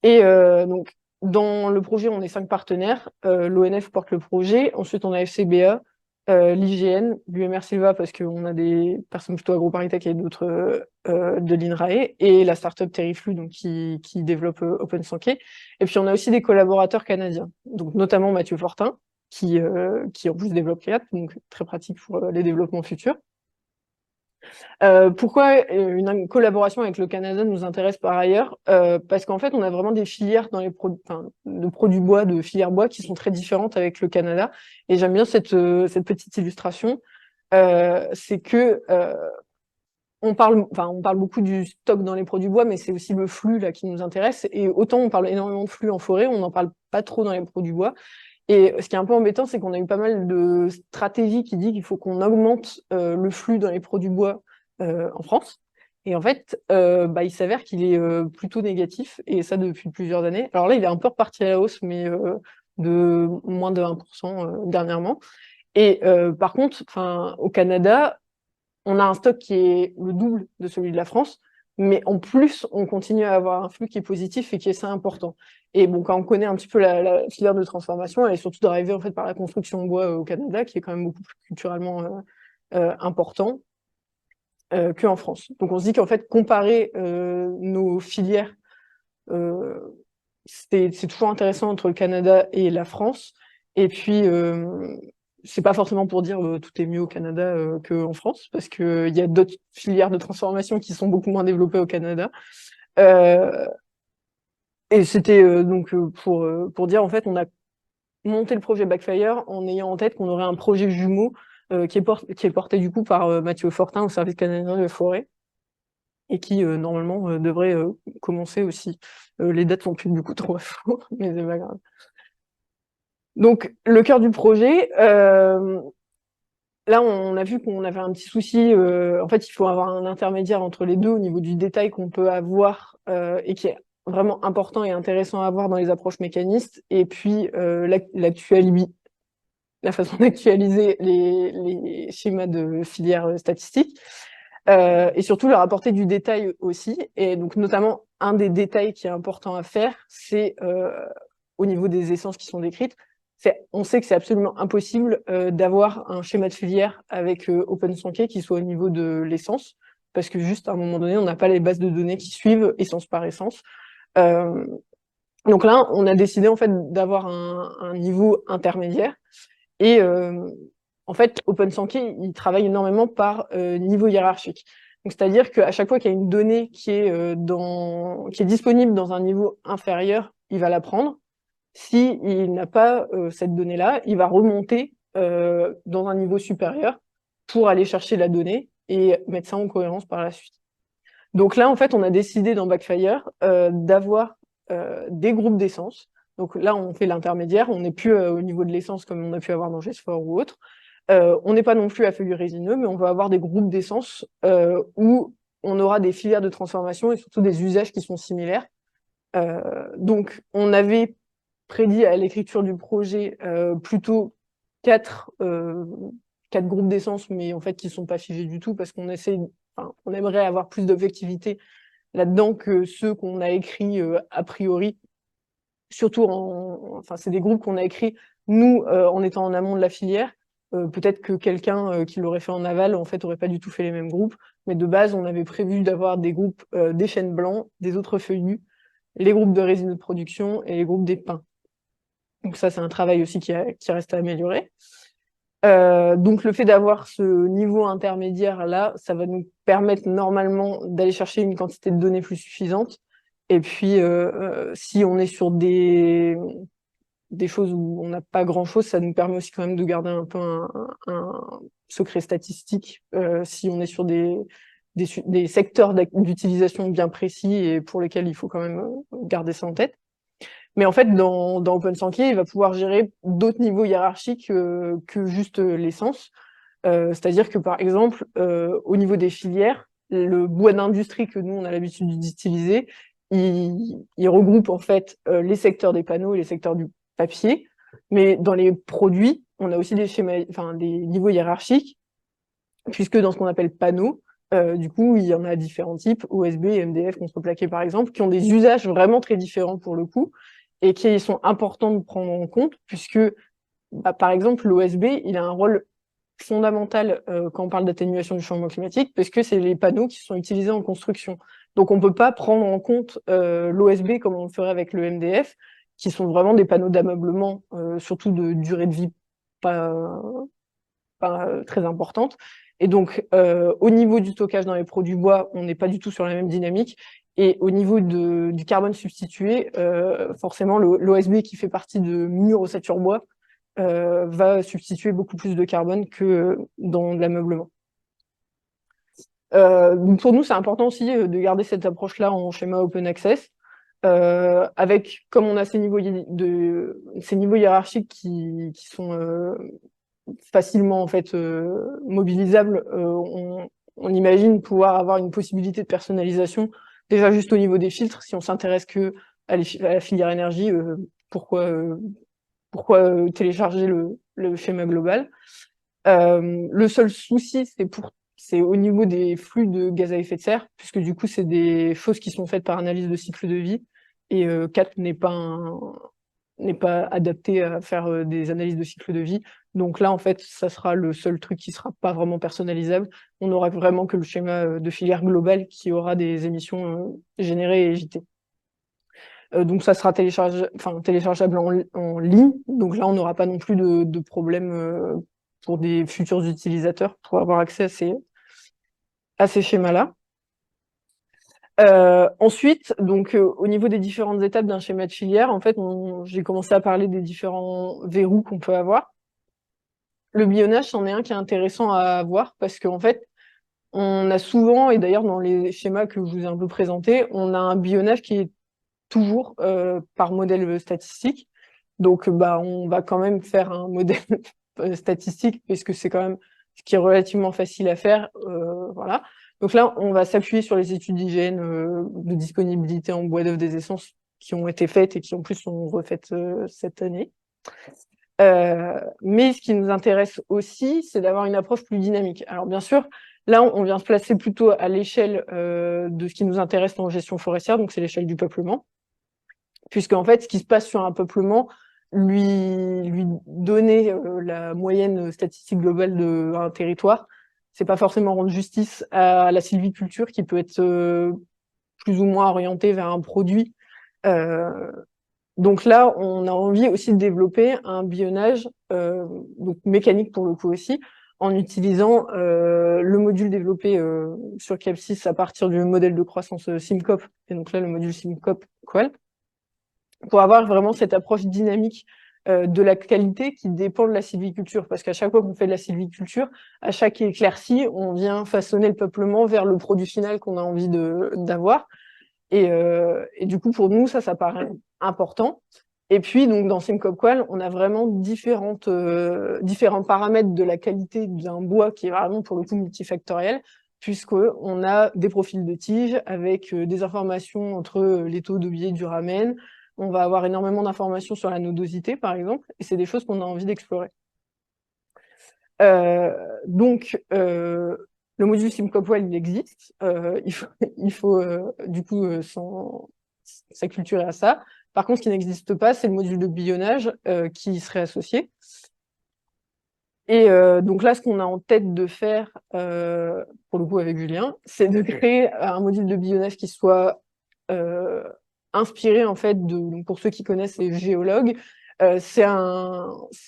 Et donc, dans le projet, on est 5 partenaires. L'ONF porte le projet. Ensuite, on a FCBA, l'IGN, l'UMR Silva, parce qu'on a des personnes plutôt AgroParisTech et d'autres de l'INRAE, et la startup Terriflu, donc qui développe OpenSankey. Et puis, on a aussi des collaborateurs canadiens, donc notamment Mathieu Fortin, qui en plus développe Create, donc très pratique pour les développements futurs. Pourquoi une collaboration avec le Canada nous intéresse par ailleurs? Parce qu'en fait, on a vraiment des filières dans de produits bois, de filières bois qui sont très différentes avec le Canada. Et j'aime bien cette petite illustration. C'est que on parle beaucoup du stock dans les produits bois, mais c'est aussi le flux là qui nous intéresse. Et autant on parle énormément de flux en forêt, on n'en parle pas trop dans les produits bois. Et ce qui est un peu embêtant, c'est qu'on a eu pas mal de stratégies qui disent qu'il faut qu'on augmente le flux dans les produits bois en France. Et en fait, il s'avère qu'il est plutôt négatif, et ça depuis plusieurs années. Alors là, il est un peu reparti à la hausse, mais de moins de 1% dernièrement. Et par contre, au Canada, on a un stock qui est le double de celui de la France, mais en plus, on continue à avoir un flux qui est positif et qui est ça important. Et bon, quand on connaît un petit peu la filière de transformation, elle est surtout drivée en fait par la construction de bois au Canada, qui est quand même beaucoup plus culturellement important qu'en France. Donc on se dit qu'en fait, comparer nos filières, euh, c'est toujours intéressant entre le Canada et la France. Et puis, c'est pas forcément pour dire tout est mieux au Canada qu'en France, parce qu'il y a d'autres filières de transformation qui sont beaucoup moins développées au Canada. Euh, et c'était pour dire, en fait, on a monté le projet Backfire en ayant en tête qu'on aurait un projet jumeau qui est porté du coup par Mathieu Fortin au service canadien de la forêt et qui normalement devrait commencer aussi. Les dates sont plus du coup trop à jour, mais c'est pas grave. Donc le cœur du projet, là on a vu qu'on avait un petit souci. En fait, il faut avoir un intermédiaire entre les deux au niveau du détail qu'on peut avoir et qui est vraiment important et intéressant à avoir dans les approches mécanistes. Et puis la façon d'actualiser les schémas de filière statistique. Et surtout leur apporter du détail aussi. Et donc notamment, un des détails qui est important à faire, c'est au niveau des essences qui sont décrites, on sait que c'est absolument impossible d'avoir un schéma de filière avec OpenSanké qui soit au niveau de l'essence, parce que juste à un moment donné, on n'a pas les bases de données qui suivent essence par essence. Euh, donc là, on a décidé en fait d'avoir un niveau intermédiaire. Et en fait, OpenSanké, il travaille énormément par niveau hiérarchique. Donc, c'est-à-dire qu'à chaque fois qu'il y a une donnée qui est disponible dans un niveau inférieur, il va la prendre. Si il n'a pas cette donnée-là, il va remonter dans un niveau supérieur pour aller chercher la donnée et mettre ça en cohérence par la suite. Donc là, en fait, on a décidé dans Backfire d'avoir des groupes d'essence. Donc là, on fait l'intermédiaire, on n'est plus au niveau de l'essence comme on a pu avoir dans GES4 ou autre. On n'est pas non plus à feuillu résineux, mais on va avoir des groupes d'essence où on aura des filières de transformation et surtout des usages qui sont similaires. Donc, on avait prédit à l'écriture du projet plutôt quatre, euh, quatre groupes d'essence, mais en fait qui ne sont pas figés du tout parce on aimerait avoir plus d'objectivité là-dedans que ceux qu'on a écrits a priori. Surtout, c'est des groupes qu'on a écrits, nous, en étant en amont de la filière. Peut-être que quelqu'un qui l'aurait fait en aval, en fait, aurait pas du tout fait les mêmes groupes. Mais de base, on avait prévu d'avoir des groupes des chênes blancs, des autres feuillus, les groupes de résine de production et les groupes des pins. Donc ça, c'est un travail aussi qui reste à améliorer. Donc le fait d'avoir ce niveau intermédiaire là, ça va nous permettre normalement d'aller chercher une quantité de données plus suffisante. Et puis si on est sur des choses où on n'a pas grand-chose, ça nous permet aussi quand même de garder un peu un secret statistique si on est sur des secteurs d'utilisation bien précis et pour lesquels il faut quand même garder ça en tête. Mais en fait, dans OpenSanké, il va pouvoir gérer d'autres niveaux hiérarchiques que juste l'essence. C'est-à-dire que, par exemple, au niveau des filières, le bois d'industrie que nous, on a l'habitude d'utiliser, il regroupe en fait les secteurs des panneaux et les secteurs du papier. Mais dans les produits, on a aussi des schémas, des niveaux hiérarchiques, puisque dans ce qu'on appelle panneaux, du coup, il y en a différents types, OSB, MDF, contreplaqué par exemple, qui ont des usages vraiment très différents pour le coup et qui sont importants de prendre en compte, puisque, par exemple, l'OSB, il a un rôle fondamental quand on parle d'atténuation du changement climatique, parce que c'est les panneaux qui sont utilisés en construction. Donc, on ne peut pas prendre en compte l'OSB comme on le ferait avec le MDF, qui sont vraiment des panneaux d'ameublement, surtout de durée de vie pas, pas très importante. Et donc, au niveau du stockage dans les produits bois, on n'est pas du tout sur la même dynamique. Et au niveau du carbone substitué, forcément, l'OSB qui fait partie de murs ossature bois va substituer beaucoup plus de carbone que dans de l'ameublement. Donc pour nous, c'est important aussi de garder cette approche-là en schéma open access, avec, comme on a ces niveaux hiérarchiques qui sont facilement en fait mobilisables, on imagine pouvoir avoir une possibilité de personnalisation déjà juste au niveau des filtres. Si on s'intéresse que à la filière énergie, pourquoi télécharger le schéma global. Le seul souci, c'est au niveau des flux de gaz à effet de serre, puisque du coup, c'est des choses qui sont faites par analyse de cycle de vie, et CAT n'est pas adapté à faire des analyses de cycle de vie. Donc là, en fait, ça sera le seul truc qui sera pas vraiment personnalisable. On n'aura vraiment que le schéma de filière globale qui aura des émissions générées et évitées. Donc ça sera téléchargeable en ligne. Donc là, on n'aura pas non plus de problème pour des futurs utilisateurs pour avoir accès à ces schémas-là. Ensuite, donc au niveau des différentes étapes d'un schéma de filière, en fait, j'ai commencé à parler des différents verrous qu'on peut avoir. Le bionnage, c'en est un qui est intéressant à avoir parce qu'en fait, on a souvent, et d'ailleurs dans les schémas que je vous ai un peu présentés, on a un bionnage qui est toujours par modèle statistique. Donc, on va quand même faire un modèle statistique puisque c'est quand même ce qui est relativement facile à faire. Voilà. Donc là, on va s'appuyer sur les études d'hygiène de disponibilité en bois d'œuvre des essences qui ont été faites et qui en plus sont refaites cette année. Mais ce qui nous intéresse aussi, c'est d'avoir une approche plus dynamique. Alors bien sûr, là, on vient se placer plutôt à l'échelle de ce qui nous intéresse en gestion forestière, donc c'est l'échelle du peuplement. Puisque en fait, ce qui se passe sur un peuplement, lui donner la moyenne statistique globale d'un territoire, c'est pas forcément rendre justice à la sylviculture qui peut être plus ou moins orientée vers un produit. Donc là, on a envie aussi de développer un bionnage, donc mécanique pour le coup aussi, en utilisant le module développé sur CAP6 à partir du modèle de croissance SimCop, et donc là le module SimCop Qual, pour avoir vraiment cette approche dynamique de la qualité qui dépend de la sylviculture. Parce qu'à chaque fois qu'on fait de la sylviculture, à chaque éclaircie, on vient façonner le peuplement vers le produit final qu'on a envie d'avoir. Et du coup, pour nous, ça paraît important. Et puis, donc, dans SimCopQual, on a vraiment différents paramètres de la qualité d'un bois qui est vraiment, pour le coup, multifactoriel, puisqu'on a des profils de tiges avec des informations entre les taux de biais du ramen. On va avoir énormément d'informations sur la nodosité, par exemple, et c'est des choses qu'on a envie d'explorer. Donc, le module SimCopWell, il existe. Il faut du coup s'acculturer à ça. Par contre, ce qui n'existe pas, c'est le module de bionnage qui y serait associé. Et donc là, ce qu'on a en tête de faire, pour le coup avec Julien, c'est de créer un module de bionnage qui soit inspiré en fait donc pour ceux qui connaissent les géologues, c'est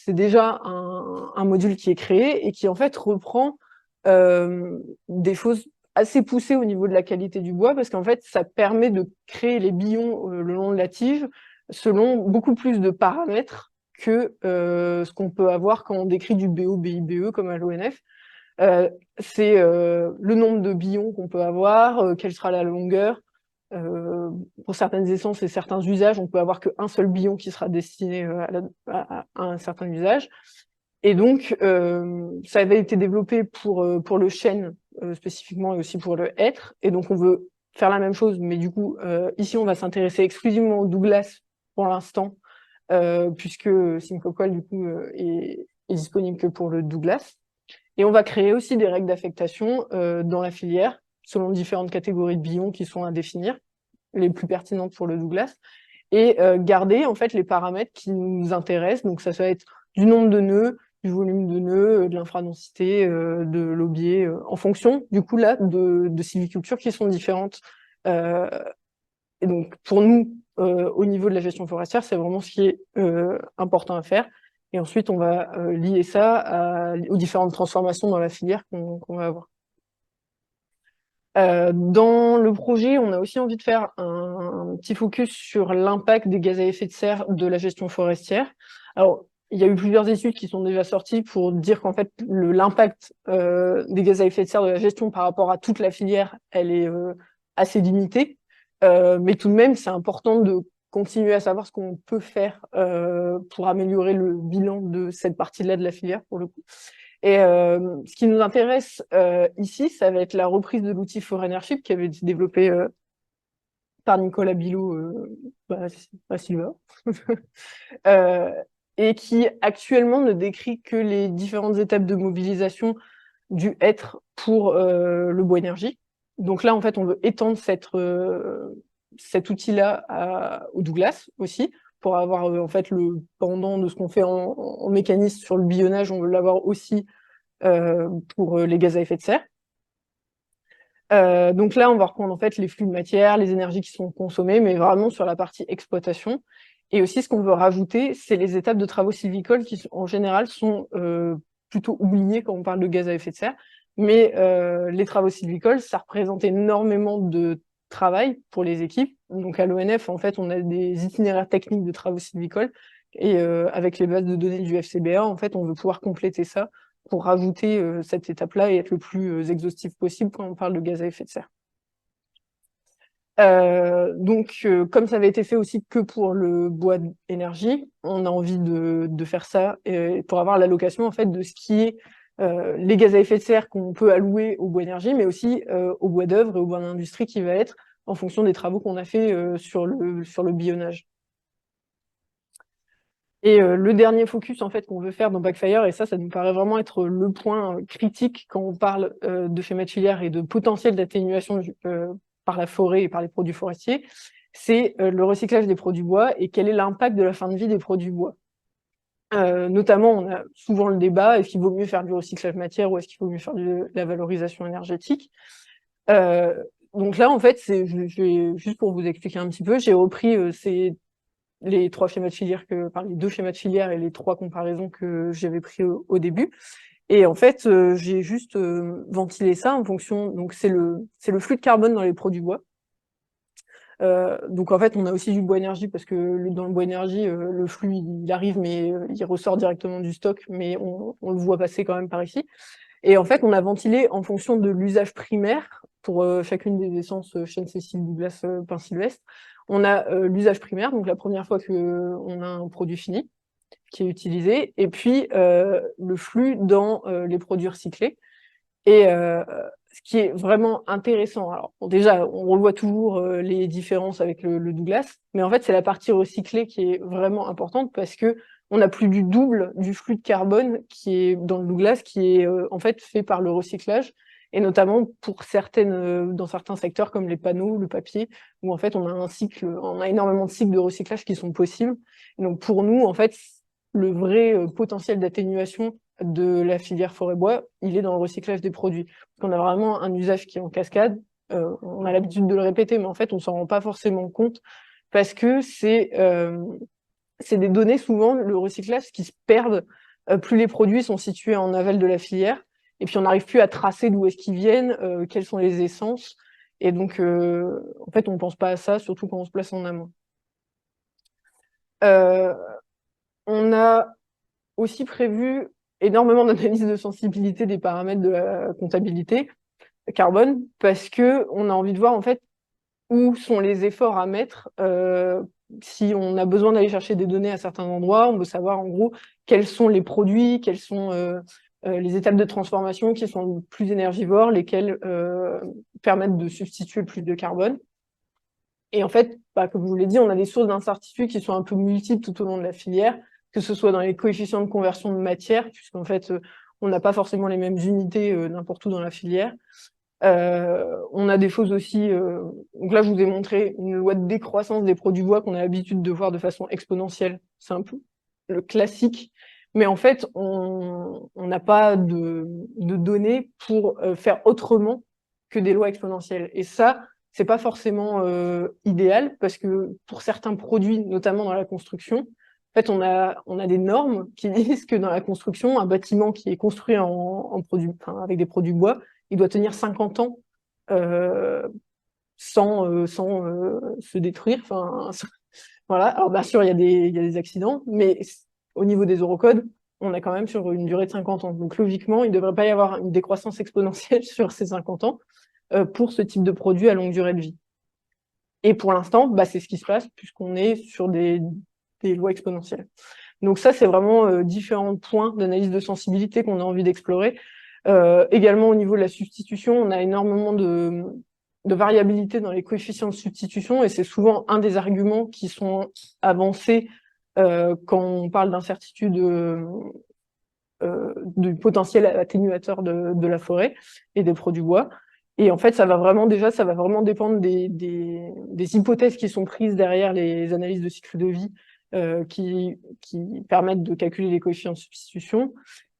déjà un module qui est créé et qui en fait reprend des choses assez poussées au niveau de la qualité du bois parce qu'en fait ça permet de créer les billons le long de la tige selon beaucoup plus de paramètres que ce qu'on peut avoir quand on décrit du BO, BIBE comme à l'ONF. C'est le nombre de billons qu'on peut avoir, quelle sera la longueur. Pour certaines essences et certains usages, on peut avoir qu'un seul billon qui sera destiné à un certain usage. Et donc, ça avait été développé pour le chêne spécifiquement et aussi pour le hêtre. Et donc, on veut faire la même chose, mais du coup, ici, on va s'intéresser exclusivement au Douglas pour l'instant, puisque SimCopQual, du coup, est disponible que pour le Douglas. Et on va créer aussi des règles d'affectation dans la filière, selon différentes catégories de billons qui sont à définir, les plus pertinentes pour le Douglas, et garder en fait les paramètres qui nous intéressent. Donc ça va être du nombre de nœuds, du volume de nœuds, de l'infradensité, de l'aubier, en fonction du coup là de sylvicultures qui sont différentes. Et donc pour nous, au niveau de la gestion forestière, c'est vraiment ce qui est important à faire. Et ensuite, on va lier ça aux différentes transformations dans la filière qu'on va avoir. Dans le projet, on a aussi envie de faire un petit focus sur l'impact des gaz à effet de serre de la gestion forestière. Alors, il y a eu plusieurs études qui sont déjà sorties pour dire qu'en fait, l'impact des gaz à effet de serre de la gestion par rapport à toute la filière, elle est assez limitée. Mais tout de même, c'est important de continuer à savoir ce qu'on peut faire pour améliorer le bilan de cette partie-là de la filière, pour le coup. Et ce qui nous intéresse ici, ça va être la reprise de l'outil Foreignership qui avait été développé par Nicolas Bilot à Silva, et qui actuellement ne décrit que les différentes étapes de mobilisation du être pour le bois énergie. Donc là, en fait, on veut étendre cet outil-là au Douglas aussi, pour avoir en fait le pendant de ce qu'on fait en mécanisme sur le billonnage, on veut l'avoir aussi pour les gaz à effet de serre. Donc là, on va reprendre en fait les flux de matière, les énergies qui sont consommées, mais vraiment sur la partie exploitation. Et aussi, ce qu'on veut rajouter, c'est les étapes de travaux sylvicoles qui, en général, sont plutôt oubliées quand on parle de gaz à effet de serre. Mais les travaux sylvicoles, ça représente énormément de travail pour les équipes. Donc à l'ONF, en fait, on a des itinéraires techniques de travaux sylvicoles. Et avec les bases de données du FCBA, en fait, on veut pouvoir compléter ça pour rajouter cette étape-là et être le plus exhaustif possible quand on parle de gaz à effet de serre. Donc, comme ça avait été fait aussi que pour le bois énergie, on a envie de faire ça pour avoir l'allocation en fait de ce qui est les gaz à effet de serre qu'on peut allouer au bois énergie, mais aussi au bois d'œuvre et au bois d'industrie qui va être en fonction des travaux qu'on a fait sur le billonnage. Et le dernier focus en fait qu'on veut faire dans Backfire, et ça nous paraît vraiment être le point critique quand on parle de schéma de filière et de potentiel d'atténuation par la forêt et par les produits forestiers, c'est le recyclage des produits bois et quel est l'impact de la fin de vie des produits bois. Notamment, on a souvent le débat, est-ce qu'il vaut mieux faire du recyclage matière ou est-ce qu'il vaut mieux faire de la valorisation énergétique? Donc là, en fait, juste pour vous expliquer un petit peu, j'ai repris les trois schémas de filière les deux schémas de filière et les trois comparaisons que j'avais pris au début. Et en fait, j'ai juste ventilé ça en fonction. Donc c'est le flux de carbone dans les produits bois. Donc en fait, on a aussi du bois énergie parce que dans le bois énergie, le flux il arrive, mais il ressort directement du stock, mais on le voit passer quand même par ici. Et en fait, on a ventilé en fonction de l'usage primaire pour chacune des essences chêne, Cécile, Douglas, pin sylvestre. On a l'usage primaire, donc la première fois qu'on a un produit fini qui est utilisé, et puis le flux dans les produits recyclés. Et ce qui est vraiment intéressant, alors bon, déjà, on revoit toujours les différences avec le Douglas, mais en fait, c'est la partie recyclée qui est vraiment importante parce que on a plus du double du flux de carbone qui est dans le Douglas, qui est en fait fait par le recyclage, et notamment pour dans certains secteurs comme les panneaux, le papier, où en fait on a énormément de cycles de recyclage qui sont possibles. Et donc pour nous, en fait, le vrai potentiel d'atténuation de la filière forêt-bois, il est dans le recyclage des produits. Parce qu'on a vraiment un usage qui est en cascade. On a l'habitude de le répéter, mais en fait, on s'en rend pas forcément compte parce que c'est des données, souvent, le recyclage, qui se perdent plus les produits sont situés en aval de la filière. Et puis, on n'arrive plus à tracer d'où est-ce qu'ils viennent, quelles sont les essences. Et donc, en fait, on ne pense pas à ça, surtout quand on se place en amont. On a aussi prévu énormément d'analyses de sensibilité des paramètres de la comptabilité carbone parce que on a envie de voir en fait où sont les efforts à mettre si on a besoin d'aller chercher des données à certains endroits. On veut savoir en gros quels sont les produits, quelles sont les étapes de transformation qui sont plus énergivores, lesquelles permettent de substituer le plus de carbone. Et en fait, comme je vous l'ai dit, on a des sources d'incertitude qui sont un peu multiples tout au long de la filière, que ce soit dans les coefficients de conversion de matière, puisqu'en fait, on n'a pas forcément les mêmes unités n'importe où dans la filière. On a des choses aussi, donc là je vous ai montré une loi de décroissance des produits bois qu'on a l'habitude de voir de façon exponentielle, c'est un peu le classique, mais en fait on n'a pas de données pour faire autrement que des lois exponentielles. Et ça, c'est pas forcément idéal parce que pour certains produits, notamment dans la construction, en fait on a des normes qui disent que dans la construction, un bâtiment qui est construit avec des produits bois, il doit tenir 50 ans sans se détruire. Enfin, voilà. Alors bien sûr, il y a des accidents, mais au niveau des eurocodes, on est quand même sur une durée de 50 ans. Donc logiquement, il ne devrait pas y avoir une décroissance exponentielle sur ces 50 ans pour ce type de produit à longue durée de vie. Et pour l'instant, bah, c'est ce qui se passe puisqu'on est sur des lois exponentielles. Donc ça, c'est vraiment différents points d'analyse de sensibilité qu'on a envie d'explorer. Également, au niveau de la substitution, on a énormément de variabilité dans les coefficients de substitution et c'est souvent un des arguments qui sont avancés quand on parle d'incertitude du potentiel atténuateur de la forêt et des produits bois. Et en fait, ça va vraiment dépendre des hypothèses qui sont prises derrière les analyses de cycle de vie qui permettent de calculer les coefficients de substitution.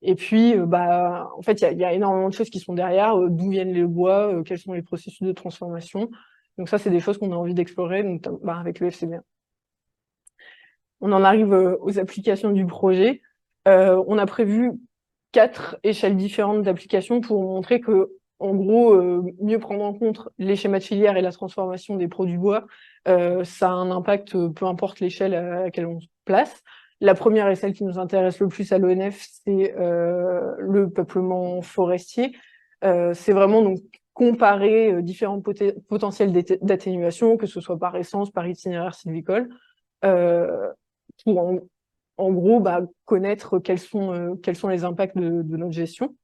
Et puis, bah, en fait, il y a énormément de choses qui sont derrière, d'où viennent les bois, quels sont les processus de transformation. Donc ça, c'est des choses qu'on a envie d'explorer bah, avec le FCBA. On en arrive aux applications du projet. On a prévu 4 échelles différentes d'applications pour montrer que, en gros, mieux prendre en compte les schémas de filière et la transformation des produits bois, ça a un impact, peu importe l'échelle à laquelle on se place. La première et celle qui nous intéresse le plus à l'ONF, c'est le peuplement forestier. C'est vraiment donc comparer différents potentiels d'atténuation, que ce soit par essence, par itinéraire sylvicole, pour en gros bah, connaître quels sont les impacts de notre gestion.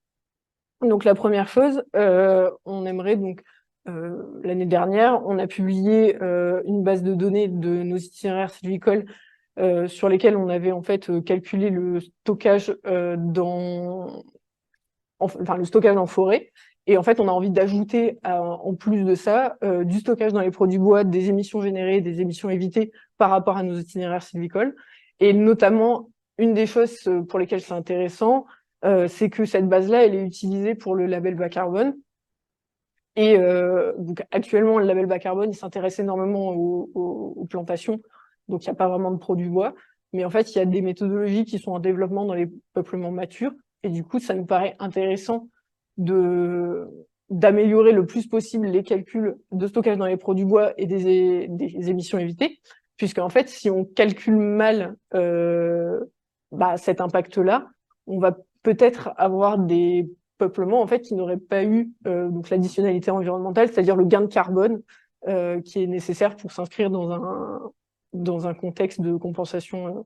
Donc la première chose, on aimerait donc l'année dernière, on a publié une base de données de nos itinéraires sylvicoles sur lesquels on avait en fait calculé le stockage le stockage en forêt. Et en fait, on a envie d'ajouter, en plus de ça, du stockage dans les produits bois, des émissions générées, des émissions évitées par rapport à nos itinéraires sylvicoles. Et notamment, une des choses pour lesquelles c'est intéressant, c'est que cette base-là, elle est utilisée pour le label bas carbone. Et donc actuellement, le label bas carbone, il s'intéresse énormément aux plantations, donc il n'y a pas vraiment de produits bois. Mais en fait, il y a des méthodologies qui sont en développement dans les peuplements matures. Et du coup, ça nous paraît intéressant d'améliorer le plus possible les calculs de stockage dans les produits bois et des émissions évitées. Puisqu'en fait, si on calcule mal bah, cet impact-là, on va peut-être avoir des peuplement en fait qui n'aurait pas eu donc l'additionnalité environnementale, c'est-à-dire le gain de carbone qui est nécessaire pour s'inscrire dans un contexte de compensation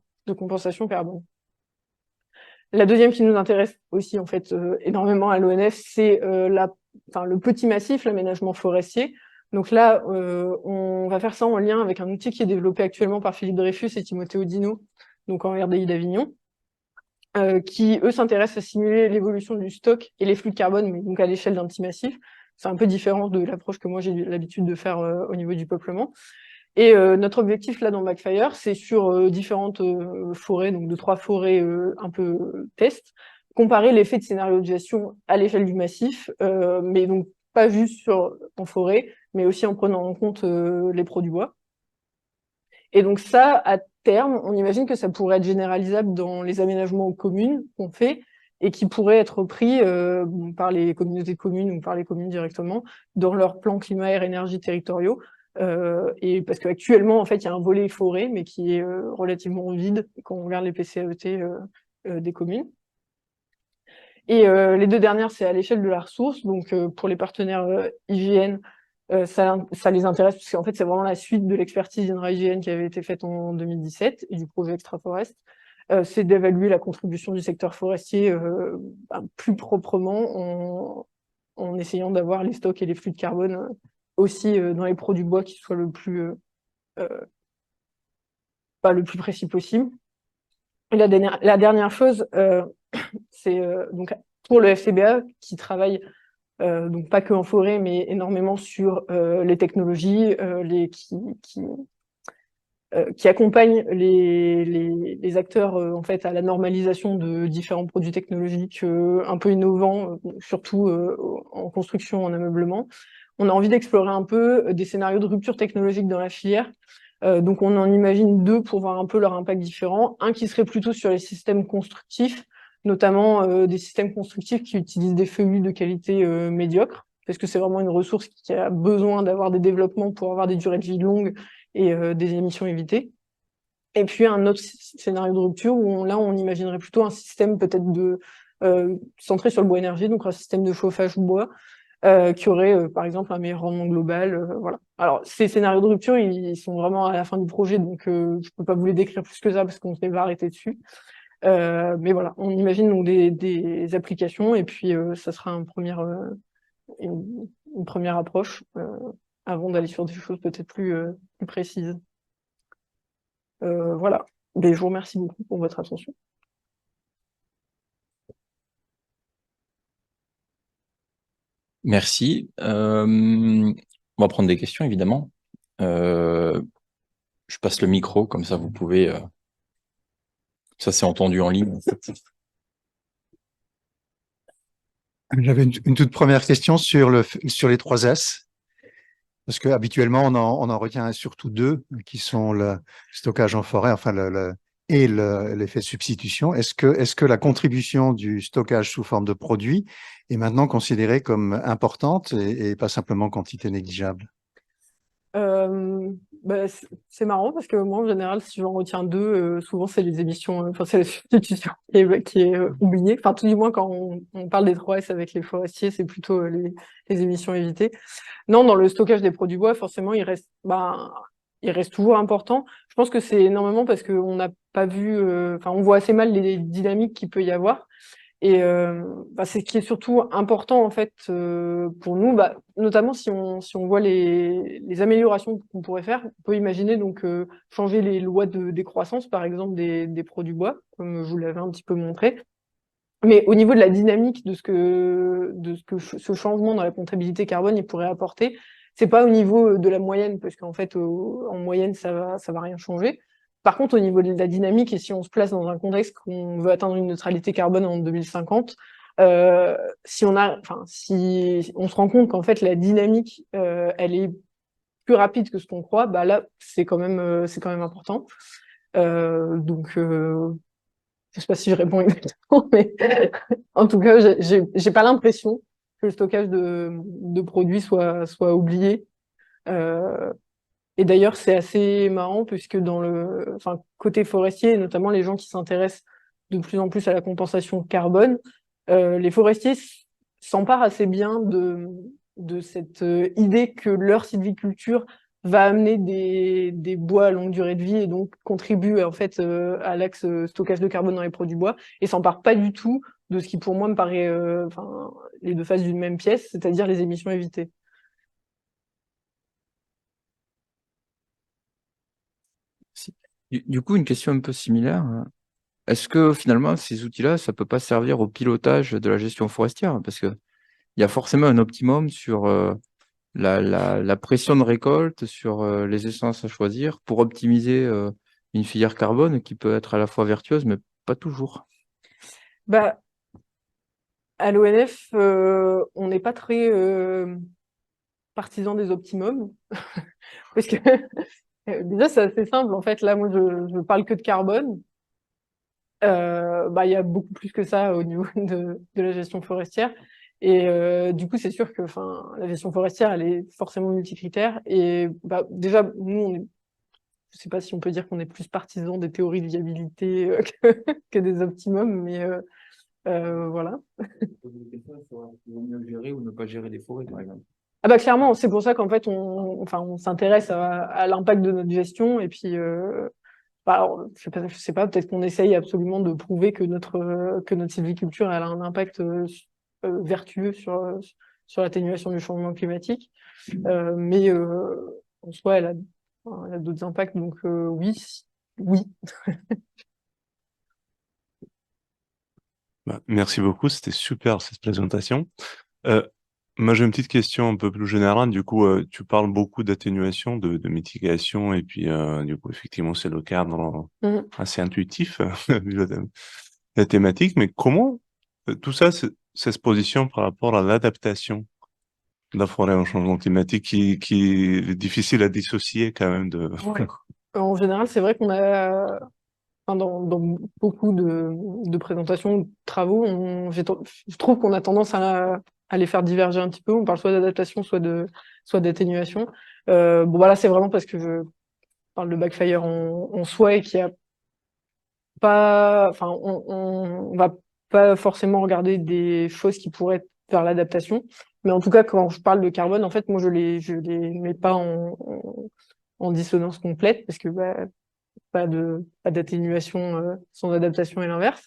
carbone. La deuxième qui nous intéresse aussi en fait énormément à l'ONF, c'est le petit massif, l'aménagement forestier. Donc là, on va faire ça en lien avec un outil qui est développé actuellement par Philippe Dreyfus et Timothée Audino, donc en RDI d'Avignon. Qui, eux, s'intéressent à simuler l'évolution du stock et les flux de carbone, mais donc à l'échelle d'un petit massif. C'est un peu différent de l'approche que moi j'ai l'habitude de faire au niveau du peuplement. Et notre objectif là dans Backfire, c'est sur différentes forêts, donc 3 forêts un peu test, comparer l'effet de scénario de gestion à l'échelle du massif, mais donc pas juste en forêt, mais aussi en prenant en compte les produits bois. Et donc ça, à terme, on imagine que ça pourrait être généralisable dans les aménagements communes qu'on fait et qui pourraient être pris par les communautés de communes ou par les communes directement dans leurs plans climat, air, énergie territoriaux. Et parce qu'actuellement, en fait, il y a un volet forêt, mais qui est relativement vide quand on regarde les PCAET des communes. Et les deux dernières, c'est à l'échelle de la ressource. Donc, pour les partenaires IGN, ça les intéresse parce qu'en fait, c'est vraiment la suite de l'expertise INRA-IGN qui avait été faite en 2017 et du projet Extraforest. C'est d'évaluer la contribution du secteur forestier plus proprement en essayant d'avoir les stocks et les flux de carbone aussi dans les produits bois qui soient le plus précis possible. Et la dernière chose, c'est donc pour le FCBA qui travaille donc pas que en forêt, mais énormément sur les technologies, qui accompagnent les acteurs en fait à la normalisation de différents produits technologiques un peu innovants, surtout en construction, en ameublement. On a envie d'explorer un peu des scénarios de rupture technologique dans la filière. Donc on en imagine 2 pour voir un peu leur impact différent. Un qui serait plutôt sur les systèmes constructifs, notamment des systèmes constructifs qui utilisent des feuillus de qualité médiocre, parce que c'est vraiment une ressource qui a besoin d'avoir des développements pour avoir des durées de vie longues et des émissions évitées. Et puis un autre scénario de rupture où là, on imaginerait plutôt un système peut-être centré sur le bois énergie, donc un système de chauffage bois, qui aurait, par exemple, un meilleur rendement global. Voilà. Alors, ces scénarios de rupture, ils sont vraiment à la fin du projet, donc je peux pas vous les décrire plus que ça parce qu'on va arrêter dessus. Mais voilà, on imagine donc des applications et puis ça sera une première approche avant d'aller sur des choses peut-être plus précises. Voilà. Mais je vous remercie beaucoup pour votre attention. Merci. On va prendre des questions, évidemment. Je passe le micro, comme ça vous pouvez... Ça, c'est entendu en ligne. J'avais une toute première question sur les 3S, parce que habituellement on en retient surtout deux, qui sont le stockage en forêt, enfin et l'effet de substitution. Est-ce que la contribution du stockage sous forme de produit est maintenant considérée comme importante et pas simplement quantité négligeable? Bah, c'est marrant parce que moi, en général, si j'en retiens deux, souvent c'est les émissions, enfin c'est la substitution qui est oubliée. Enfin, tout du moins quand on parle des 3S avec les forestiers, c'est plutôt les émissions évitées. Non, dans le stockage des produits bois, forcément, il reste toujours important. Je pense que c'est énormément parce qu'on n'a pas vu, enfin, on voit assez mal les dynamiques qu'il peut y avoir. Et c'est ce qui est surtout important en fait pour nous, notamment si on voit les améliorations qu'on pourrait faire, on peut imaginer donc changer les lois de décroissance par exemple des produits bois, comme je vous l'avais un petit peu montré. Mais au niveau de la dynamique de ce que ce changement dans la comptabilité carbone il pourrait apporter, c'est pas au niveau de la moyenne, parce qu'en fait en moyenne ça va rien changer. Par contre, au niveau de la dynamique, et si on se place dans un contexte qu'on veut atteindre une neutralité carbone en 2050, si on se rend compte qu'en fait la dynamique, elle est plus rapide que ce qu'on croit, bah là c'est quand même important. Donc je sais pas si je réponds exactement, mais en tout cas, j'ai pas l'impression que le stockage de produits soit oublié. Euh, et d'ailleurs, c'est assez marrant puisque côté forestier, notamment les gens qui s'intéressent de plus en plus à la compensation carbone, les forestiers s'emparent assez bien de cette idée que leur sylviculture va amener des bois à longue durée de vie et donc contribue en fait à l'axe stockage de carbone dans les produits bois et s'emparent pas du tout de ce qui pour moi me paraît les deux faces d'une même pièce, c'est-à-dire les émissions évitées. Du coup, une question un peu similaire. Est-ce que finalement, ces outils-là, ça peut pas servir au pilotage de la gestion forestière? Parce que il y a forcément un optimum sur la pression de récolte, sur les essences à choisir pour optimiser une filière carbone qui peut être à la fois vertueuse, mais pas toujours. Bah, à l'ONF, on n'est pas très partisan des optimums, parce que déjà c'est assez simple. En fait, là, moi, je parle que de carbone. Il y a beaucoup plus que ça au niveau de la gestion forestière. Et du coup, c'est sûr que, la gestion forestière, elle est forcément multicritère. Et déjà, nous, je sais pas si on peut dire qu'on est plus partisans des théories de viabilité que des optimums, mais voilà. Mieux gérer ou ne pas gérer des forêts, par exemple. Ah clairement, c'est pour ça qu'en fait on s'intéresse à l'impact de notre gestion et puis alors, je sais pas, peut-être qu'on essaye absolument de prouver que notre sylviculture elle a un impact vertueux sur l'atténuation du changement climatique, mais en soi elle a d'autres impacts donc oui oui. Merci beaucoup, c'était super cette présentation. Euh, Moi, j'ai une petite question un peu plus générale. Du coup, tu parles beaucoup d'atténuation, de mitigation, et puis du coup, effectivement, c'est le cadre Mhm. assez intuitif vu la thématique. Mais comment tout ça, ça se positionne par rapport à l'adaptation de la forêt au changement climatique, qui est difficile à dissocier quand même de. Ouais. En général, c'est vrai qu'on a dans beaucoup de présentations, de travaux, je trouve qu'on a tendance à les faire diverger un petit peu. On parle soit d'adaptation, soit d'atténuation. Bon, voilà, c'est vraiment parce que parle de backfire en soi et qui a pas, enfin, on va pas forcément regarder des choses qui pourraient faire l'adaptation. Mais en tout cas, quand je parle de carbone, en fait, moi, je les mets pas en dissonance complète parce que pas d'atténuation sans adaptation et l'inverse.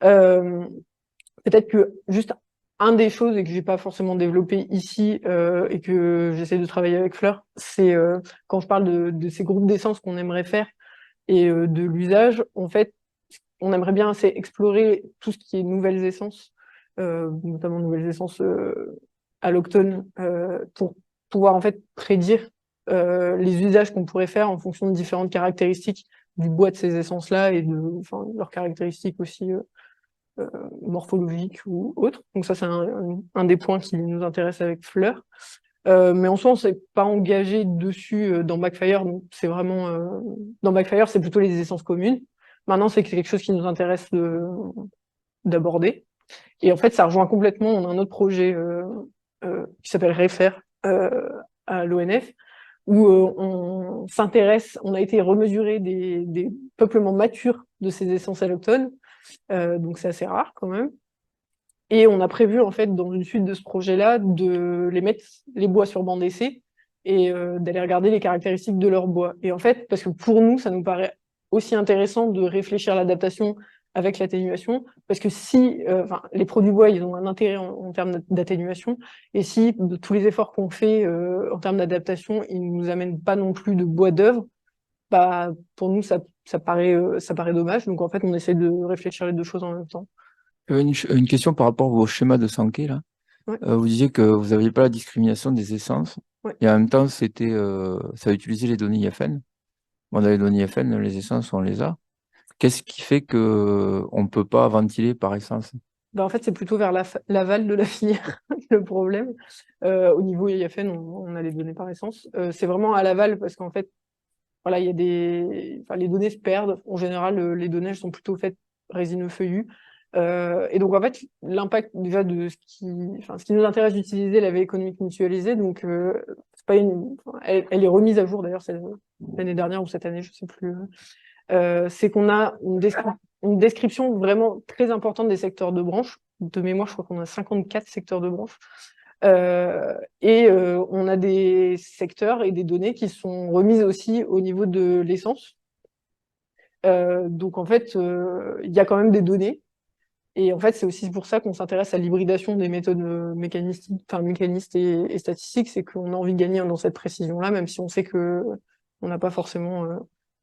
Peut-être que juste un des choses et que j'ai pas forcément développé ici et que j'essaie de travailler avec Fleur, c'est quand je parle de ces groupes d'essence qu'on aimerait faire et de l'usage, en fait, on aimerait bien c'est explorer tout ce qui est nouvelles essences, notamment nouvelles essences allochtones, pour pouvoir en fait prédire les usages qu'on pourrait faire en fonction de différentes caractéristiques du bois de ces essences-là et de enfin, leurs caractéristiques aussi morphologiques ou autres. Donc ça, c'est un des points qui nous intéresse avec Fleur. Mais en soi, on s'est pas engagé dessus dans Backfire. Donc c'est vraiment dans Backfire, c'est plutôt les essences communes. Maintenant, c'est quelque chose qui nous intéresse d'aborder. Et en fait, ça rejoint complètement. On a un autre projet qui s'appelle Refer à l'ONF, où on s'intéresse, on a été remesurer des peuplements matures de ces essences allochtones. Donc c'est assez rare quand même. Et on a prévu, en fait, dans une suite de ce projet-là, de les mettre les bois sur banc d'essai et d'aller regarder les caractéristiques de leur bois. Et en fait, parce que pour nous, ça nous paraît aussi intéressant de réfléchir à l'adaptation avec l'atténuation, parce que si les produits bois, ils ont un intérêt en termes d'atténuation, et si de tous les efforts qu'on fait en termes d'adaptation, ils ne nous amènent pas non plus de bois d'œuvre, bah, pour nous, ça paraît dommage. Donc en fait, on essaie de réfléchir les deux choses en même temps. Une question par rapport au schéma de Sankey, là. Ouais. Vous disiez que vous n'aviez pas la discrimination des essences. Ouais. Et en même temps, ça utilisait les données IFN. Bon, dans les données IFN, les essences, on les a. Qu'est-ce qui fait que on peut pas ventiler par essence? Ben, en fait, c'est plutôt vers l'aval de la filière le problème. Au niveau IFN, on a les données par essence. C'est vraiment à l'aval parce qu'en fait, voilà, il y a les données se perdent. En général, les données elles sont plutôt faites résineux feuillu. Et donc, en fait, l'impact déjà de ce qui nous intéresse d'utiliser la veille économique mutualisée, donc, c'est pas elle est remise à jour d'ailleurs, c'est l'année dernière ou cette année, je sais plus. C'est qu'on a une description vraiment très importante des secteurs de branche. De mémoire, je crois qu'on a 54 secteurs de branche. On a des secteurs et des données qui sont remises aussi au niveau de l'essence. Donc en fait, il y a quand même des données. Et en fait, c'est aussi pour ça qu'on s'intéresse à l'hybridation des méthodes mécanistes et statistiques, c'est qu'on a envie de gagner dans cette précision-là, même si on sait que on n'a pas forcément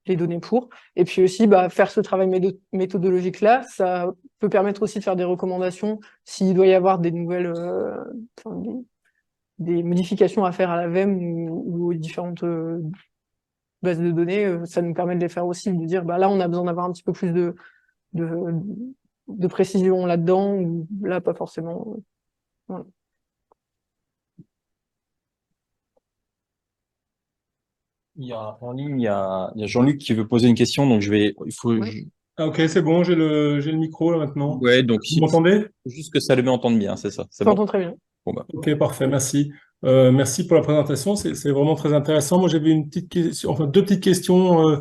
les données pour. Et puis aussi, faire ce travail méthodologique-là, ça peut permettre aussi de faire des recommandations s'il doit y avoir des nouvelles, des modifications à faire à la VEM ou aux différentes bases de données. Ça nous permet de les faire aussi, de dire, là, on a besoin d'avoir un petit peu plus de précision là-dedans, ou là, pas forcément. Voilà. En ligne, il y a Jean-Luc qui veut poser une question, donc Ouais. Ah, ok, c'est bon, j'ai le micro là maintenant. Ouais, donc Vous m'entendez? juste que ça le met entendre bien, c'est ça. C'est Je bon. t'entends très bien. Bon, Ok, parfait, merci. Merci pour la présentation, c'est vraiment très intéressant. Moi, j'avais une petite question, enfin deux petites questions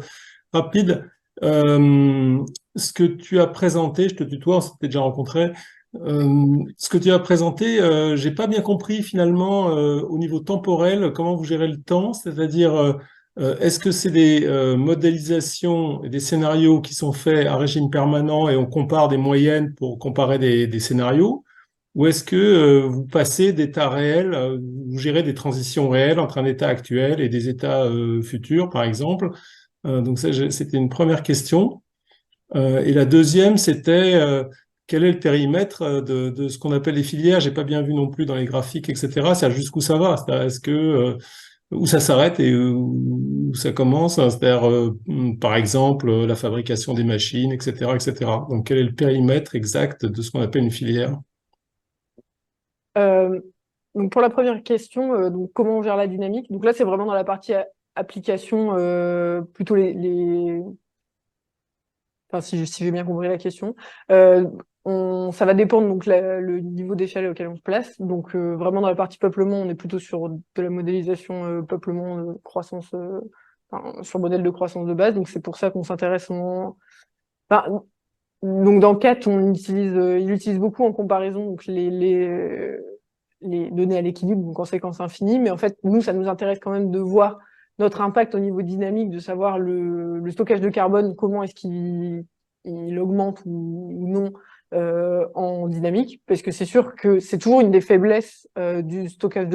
rapides. Ce que tu as présenté, je te tutoie, on s'était déjà rencontrés. Ce que tu as présenté, j'ai pas bien compris finalement au niveau temporel comment vous gérez le temps, c'est-à-dire est-ce que c'est des modélisations et des scénarios qui sont faits à régime permanent et on compare des moyennes pour comparer des scénarios? Ou est-ce que vous passez d'états réels, vous gérez des transitions réelles entre un état actuel et des états futurs, par exemple? Donc ça, c'était une première question. Et la deuxième, c'était quel est le périmètre de ce qu'on appelle les filières? J'ai pas bien vu non plus dans les graphiques, etc. C'est jusqu'où ça va? C'est-à-dire, est-ce que où ça s'arrête et où ça commence? C'est-à-dire, par exemple, la fabrication des machines, etc., etc. Donc, quel est le périmètre exact de ce qu'on appelle une filière? Donc pour la première question, donc comment on gère la dynamique? Donc là, c'est vraiment dans la partie application, plutôt enfin si j'ai bien compris la question. Ça va dépendre donc le niveau d'échelle auquel on se place. Donc vraiment dans la partie peuplement, on est plutôt sur de la modélisation peuplement, croissance, sur le modèle de croissance de base. Donc, c'est pour ça qu'on s'intéresse enfin, donc, dans CAT, il utilise beaucoup en comparaison donc les données à l'équilibre, donc en séquence infinie. Mais en fait, nous, ça nous intéresse quand même de voir notre impact au niveau dynamique, de savoir le stockage de carbone, comment est-ce qu'il augmente ou non en dynamique, parce que c'est sûr que c'est toujours une des faiblesses du stockage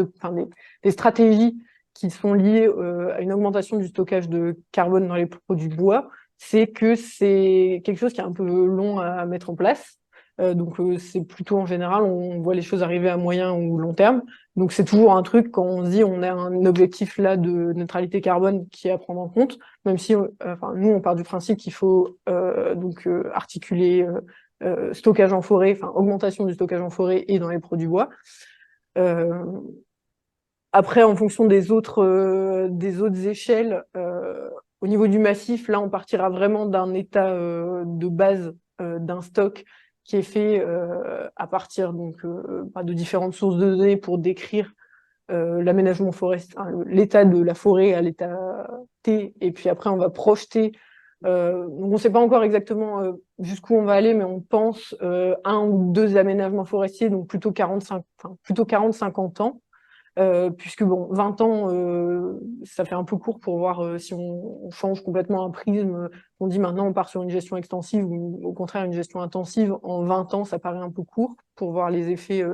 des stratégies qui sont liées à une augmentation du stockage de carbone dans les produits de bois, c'est que c'est quelque chose qui est un peu long à mettre en place. Donc c'est plutôt en général, on voit les choses arriver à moyen ou long terme. Donc c'est toujours un truc quand on se dit on a un objectif là de neutralité carbone qui est à prendre en compte, même si nous on part du principe qu'il faut articuler stockage en forêt, augmentation du stockage en forêt et dans les produits bois. Après, en fonction des autres échelles, au niveau du massif, là, on partira vraiment d'un état de base d'un stock qui est fait à partir de différentes sources de données pour décrire l'aménagement forestier, l'état de la forêt à l'état T, et puis après on va projeter. Donc on ne sait pas encore exactement jusqu'où on va aller, mais on pense 1 ou 2 aménagements forestiers, donc plutôt 40-50 ans. Puisque 20 ans, ça fait un peu court pour voir si on change complètement un prisme. On dit maintenant on part sur une gestion extensive ou au contraire une gestion intensive. En 20 ans, ça paraît un peu court pour voir les effets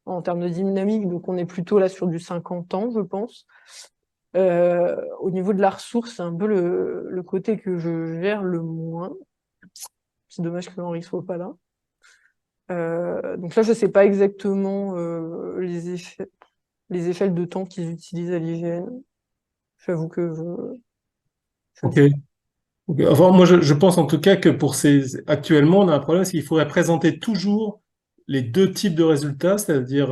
en termes de dynamique. Donc on est plutôt là sur du 50 ans, je pense. Au niveau de la ressource, c'est un peu le côté que je gère le moins. C'est dommage que Henri soit pas là. Donc là, je sais pas exactement les échelles de temps qu'ils utilisent à l'IGN. J'avoue que Ok. Enfin, moi, je pense en tout cas que actuellement, on a un problème, c'est qu'il faudrait présenter toujours les deux types de résultats, c'est-à-dire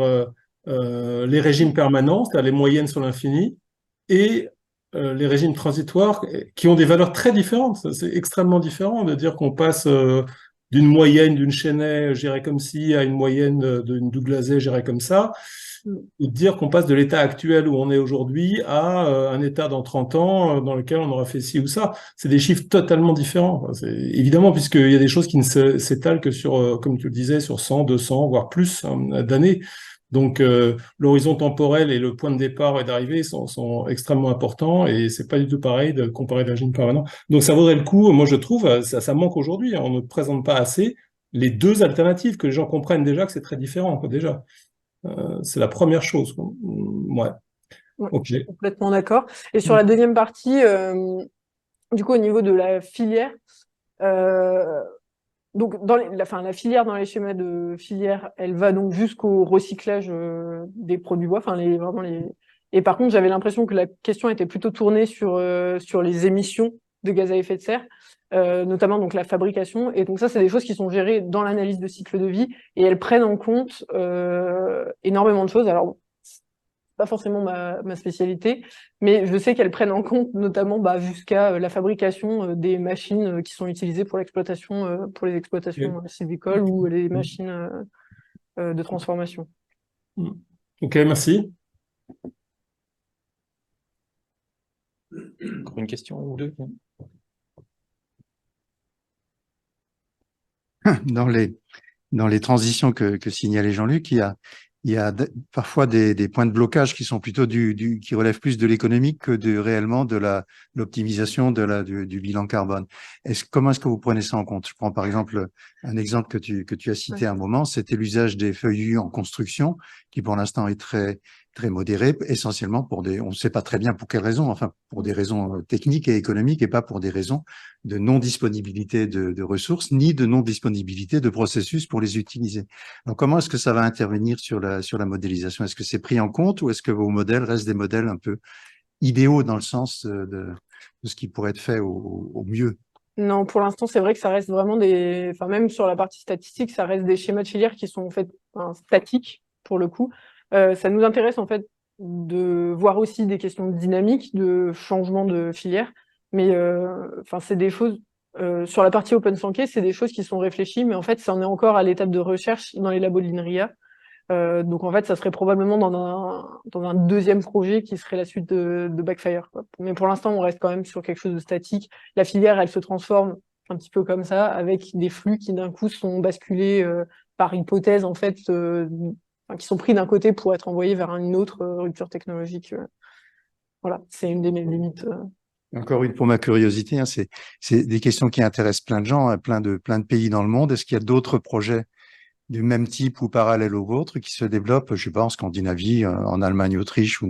les régimes permanents, c'est-à-dire les moyennes sur l'infini, et les régimes transitoires qui ont des valeurs très différentes. C'est extrêmement différent de dire qu'on passe d'une moyenne d'une Chesnay gérée comme ci à une moyenne d'une Douglasais gérée comme ça, ou de dire qu'on passe de l'état actuel où on est aujourd'hui à un état dans 30 ans dans lequel on aura fait ci ou ça. C'est des chiffres totalement différents. Enfin, évidemment, puisqu'il y a des choses qui ne s'étalent que sur, comme tu le disais, sur 100, 200, voire plus d'années. Donc, l'horizon temporel et le point de départ et d'arrivée sont extrêmement importants et c'est pas du tout pareil de comparer d'un régime permanent. Donc, ça vaudrait le coup, moi je trouve, ça manque aujourd'hui. On ne présente pas assez les deux alternatives, que les gens comprennent déjà que c'est très différent, quoi, déjà. C'est la première chose, quoi. Ouais. Ouais, Ok. je suis complètement d'accord. Et sur la deuxième partie, du coup, au niveau de la filière, donc dans la filière, dans les schémas de filière, elle va donc jusqu'au recyclage des produits bois, Et par contre, j'avais l'impression que la question était plutôt tournée sur les émissions de gaz à effet de serre, notamment donc la fabrication. Et donc ça, c'est des choses qui sont gérées dans l'analyse de cycle de vie et elles prennent en compte énormément de choses. Alors pas forcément ma spécialité, mais je sais qu'elles prennent en compte notamment jusqu'à la fabrication des machines qui sont utilisées pour l'exploitation, pour les exploitations sylvicoles ou les machines de transformation. Ok, merci. Encore une question ou deux? Dans les transitions que signalait Jean-Luc, il y a parfois des points de blocage qui sont plutôt qui relèvent plus de l'économique que réellement de l'optimisation du bilan carbone. Comment est-ce que vous prenez ça en compte? Je prends par exemple un exemple que tu as cité à un moment, c'était l'usage des feuillus en construction, qui pour l'instant est très modéré, essentiellement on ne sait pas très bien pour quelles raisons, enfin pour des raisons techniques et économiques et pas pour des raisons de non-disponibilité de ressources, ni de non-disponibilité de processus pour les utiliser. Donc, comment est-ce que ça va intervenir sur la modélisation? Est-ce que c'est pris en compte ou est-ce que vos modèles restent des modèles un peu idéaux dans le sens de ce qui pourrait être fait au mieux? Non, pour l'instant, c'est vrai que ça reste vraiment même sur la partie statistique, ça reste des schémas de filière qui sont en fait statiques pour le coup. Ça nous intéresse en fait de voir aussi des questions de dynamique, de changement de filière, mais c'est des choses sur la partie Open Sanké, c'est des choses qui sont réfléchies, mais en fait, ça en est encore à l'étape de recherche dans les labos de l'INRIA. Donc en fait, ça serait probablement dans un deuxième projet qui serait la suite de Backfire, quoi. Mais pour l'instant, on reste quand même sur quelque chose de statique. La filière, elle se transforme un petit peu comme ça, avec des flux qui d'un coup sont basculés par hypothèse, en fait, qui sont pris d'un côté pour être envoyés vers une autre rupture technologique. Voilà, c'est une des mes limites. Encore une pour ma curiosité, hein, c'est des questions qui intéressent plein de gens, hein, plein de pays dans le monde. Est-ce qu'il y a d'autres projets du même type ou parallèles aux vôtres qui se développent, je sais pas, en Scandinavie, en Allemagne, Autriche ou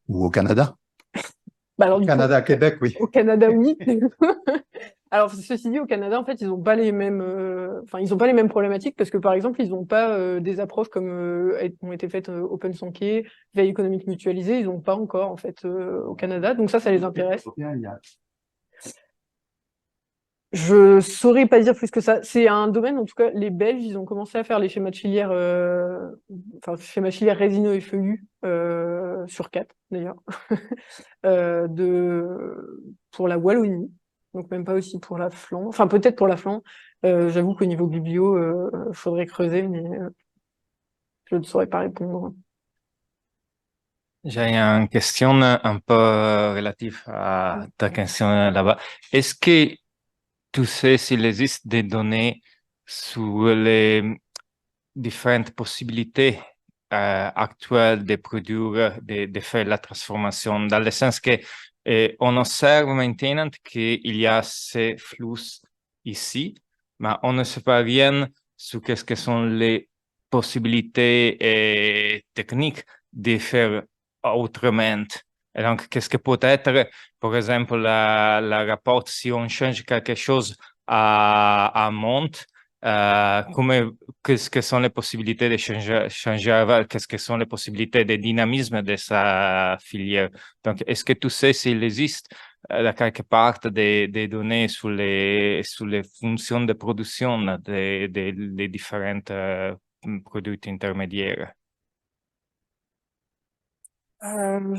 ou au Canada? Bah alors, du coup, Canada, Québec, oui. au Canada, oui. Alors, ceci dit, au Canada, en fait, ils n'ont pas les mêmes, ils ont pas les mêmes problématiques parce que, par exemple, ils n'ont pas des approches comme ont été faites Open Santé, veille économique mutualisée. Ils n'ont pas encore, en fait, au Canada. Donc ça les intéresse. Je saurais pas dire plus que ça. C'est un domaine, en tout cas, les Belges, ils ont commencé à faire les schémas de filière, schémas de filière résineux et feuillus sur 4, d'ailleurs, pour la Wallonie. Donc même pas aussi pour la Flandre. Enfin, peut-être pour la Flandre. J'avoue qu'au niveau biblio, faudrait creuser, mais je ne saurais pas répondre. J'ai une question un peu relative à ta question là-bas. Est-ce que tu sais s'il existe des données sur les différentes possibilités actuelles de produire, de faire la transformation, dans le sens que on observe maintenant qu'il y a ces flux ici, mais on ne sait pas rien sur qu'est-ce que sont les possibilités techniques de faire autrement. Et donc, qu'est-ce que peut être, par exemple, la rapport si on change quelque chose à monte, qu'est-ce que sont les possibilités de changer, qu'est-ce que sont les possibilités de dynamisme de sa filière. Donc, est-ce que tu sais s'il existe quelque part des données sur les fonctions de production des différents produits intermédiaires? Euh,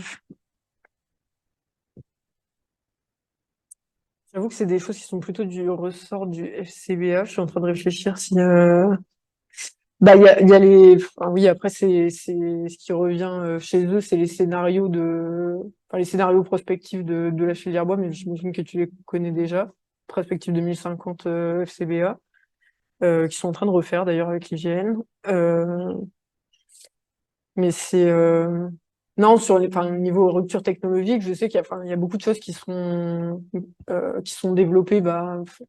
J'avoue que c'est des choses qui sont plutôt du ressort du FCBA. Je suis en train de réfléchir si. Bah, il y a oui, après, c'est ce qui revient chez eux, c'est les scénarios les scénarios prospectifs de la filière bois, mais j'imagine que tu les connais déjà. Prospective 2050 FCBA, qui sont en train de refaire d'ailleurs avec l'IGN. Mais non, au niveau rupture technologique, je sais il y a beaucoup de choses qui sont développées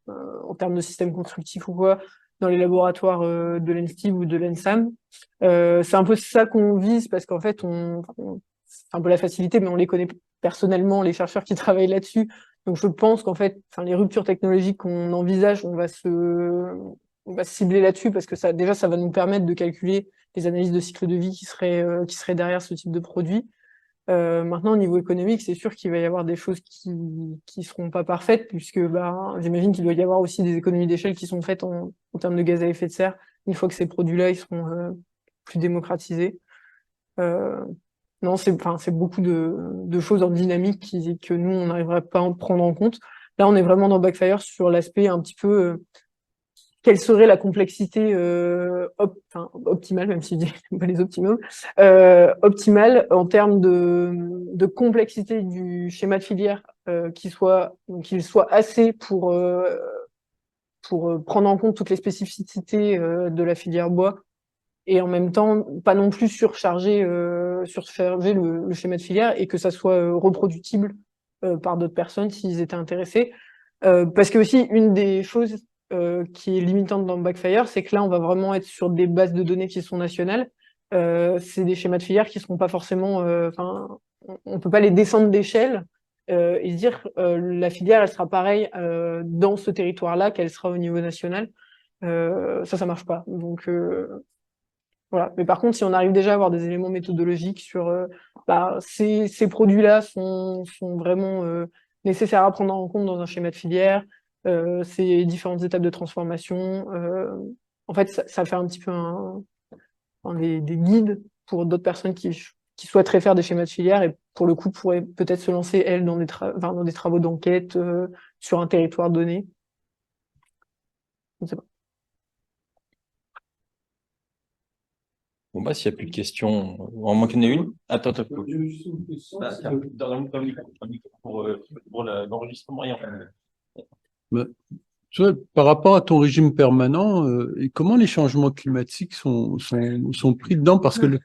en termes de systèmes constructifs ou quoi, dans les laboratoires de l'ENSTIB ou de l'ENSAM. C'est un peu ça qu'on vise parce qu'en fait, c'est un peu la facilité, mais on les connaît personnellement, les chercheurs qui travaillent là-dessus. Donc je pense qu'en fait, les ruptures technologiques qu'on envisage, on va se cibler là-dessus parce que déjà, ça va nous permettre de calculer les analyses de cycle de vie qui seraient derrière ce type de produit. Maintenant, au niveau économique, c'est sûr qu'il va y avoir des choses qui seront pas parfaites, puisque j'imagine qu'il doit y avoir aussi des économies d'échelle qui sont faites en termes de gaz à effet de serre, une fois que ces produits-là ils seront plus démocratisés. Non, c'est beaucoup de choses en dynamique que nous, on n'arriverait pas à prendre en compte. Là, on est vraiment dans Backfire sur l'aspect un petit peu quelle serait la complexité optimale, même si je dis pas les optimums, optimale en termes de complexité du schéma de filière, qu'il soit assez pour prendre en compte toutes les spécificités de la filière bois et en même temps pas non plus surcharger le schéma de filière et que ça soit reproductible par d'autres personnes s'ils étaient intéressés. Parce que aussi, une des choses qui est limitante dans Backfire, c'est que là, on va vraiment être sur des bases de données qui sont nationales. C'est des schémas de filière qui seront pas forcément... on peut pas les descendre d'échelle et se dire la filière, elle sera pareille dans ce territoire-là qu'elle sera au niveau national. Ça marche pas. Donc, voilà. Mais par contre, si on arrive déjà à avoir des éléments méthodologiques sur ces produits-là sont vraiment nécessaires à prendre en compte dans un schéma de filière, ces différentes étapes de transformation. En fait, ça fait un petit peu des guides pour d'autres personnes qui souhaiteraient faire des schémas de filière et pour le coup pourraient peut-être se lancer, elles, dans des travaux d'enquête sur un territoire donné. Je ne sais pas. Bon, bah, s'il n'y a plus de questions, on manque qu'il y en ait une. Attends, attends. J'ai juste une question. Bah, tiens, dans le micro pour l'enregistrement. Bah, tu vois, par rapport à ton régime permanent, et comment les changements climatiques sont pris dedans? Parce que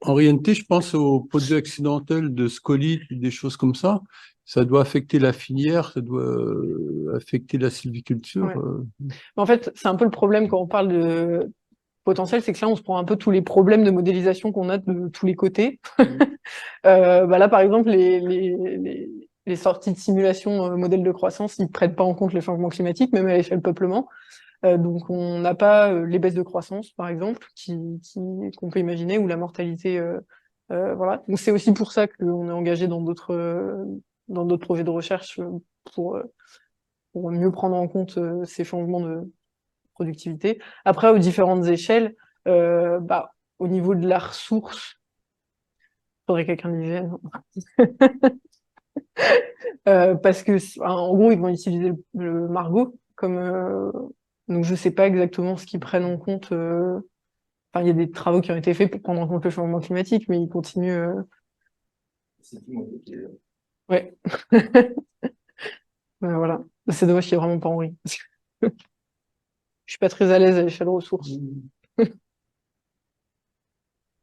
en réalité, je pense aux poteaux accidentels de scolytes, des choses comme ça doit affecter la filière, ça doit affecter la sylviculture. Ouais. En fait, c'est un peu le problème quand on parle de potentiel, c'est que là, on se prend un peu tous les problèmes de modélisation qu'on a de tous les côtés. Bah là, par exemple, les sorties de simulation modèles de croissance, ils ne prennent pas en compte les changements climatiques, même à l'échelle peuplement. Donc, on n'a pas les baisses de croissance, par exemple, qu'on peut imaginer, ou la mortalité. Voilà. Donc, c'est aussi pour ça qu'on est engagé dans d'autres projets de recherche pour, pour mieux prendre en compte ces changements de productivité. Après, aux différentes échelles, bah, au niveau de la ressource, il faudrait quelqu'un de l'hygiène. Parce que, en gros, ils vont utiliser le margot comme. Donc, je sais pas exactement ce qu'ils prennent en compte. Enfin, il y a des travaux qui ont été faits pour prendre en compte le changement climatique, mais ils continuent. Ouais. Voilà. C'est dommage qu'il n'y ait vraiment pas Henri. Je suis pas très à l'aise à l'échelle ressources.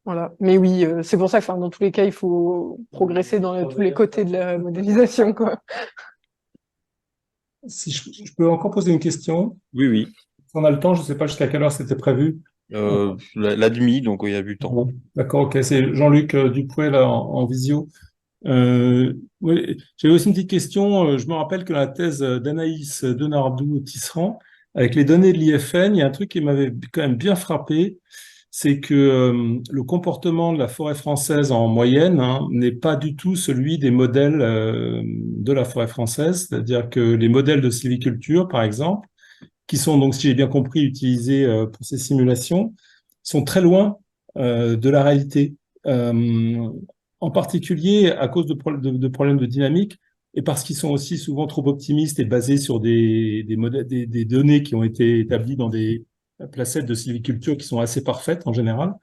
Voilà. Mais oui, c'est pour ça que, enfin, dans tous les cas, il faut progresser dans tous les côtés de la modélisation, quoi. Si je peux encore poser une question, Oui, oui. si on a le temps, je ne sais pas jusqu'à quelle heure c'était prévu. La demi, donc il y a du temps. Bon, d'accord, ok, c'est Jean-Luc Dupouet là en visio. Oui, j'avais aussi une petite question. Je me rappelle que la thèse d'Anaïs Denardou-Tisserand, avec les données de l'IFN, il y a un truc qui m'avait quand même bien frappé, c'est que le comportement de la forêt française en moyenne n'est pas du tout celui des modèles de la forêt française, c'est-à-dire que les modèles de sylviculture, par exemple, qui sont donc, si j'ai bien compris, utilisés pour ces simulations, sont très loin de la réalité. En particulier à cause de problèmes de dynamique et parce qu'ils sont aussi souvent trop optimistes et basés sur des modèles, des données qui ont été établies dans des placettes de sylviculture qui sont assez parfaites en général.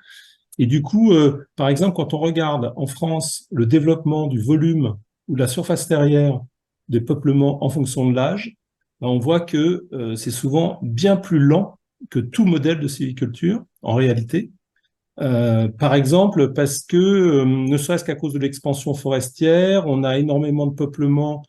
Et du coup, par exemple, quand on regarde en France le développement du volume ou de la surface terrière des peuplements en fonction de l'âge, ben, on voit que c'est souvent bien plus lent que tout modèle de sylviculture en réalité. Par exemple, parce que, ne serait-ce qu'à cause de l'expansion forestière, on a énormément de peuplements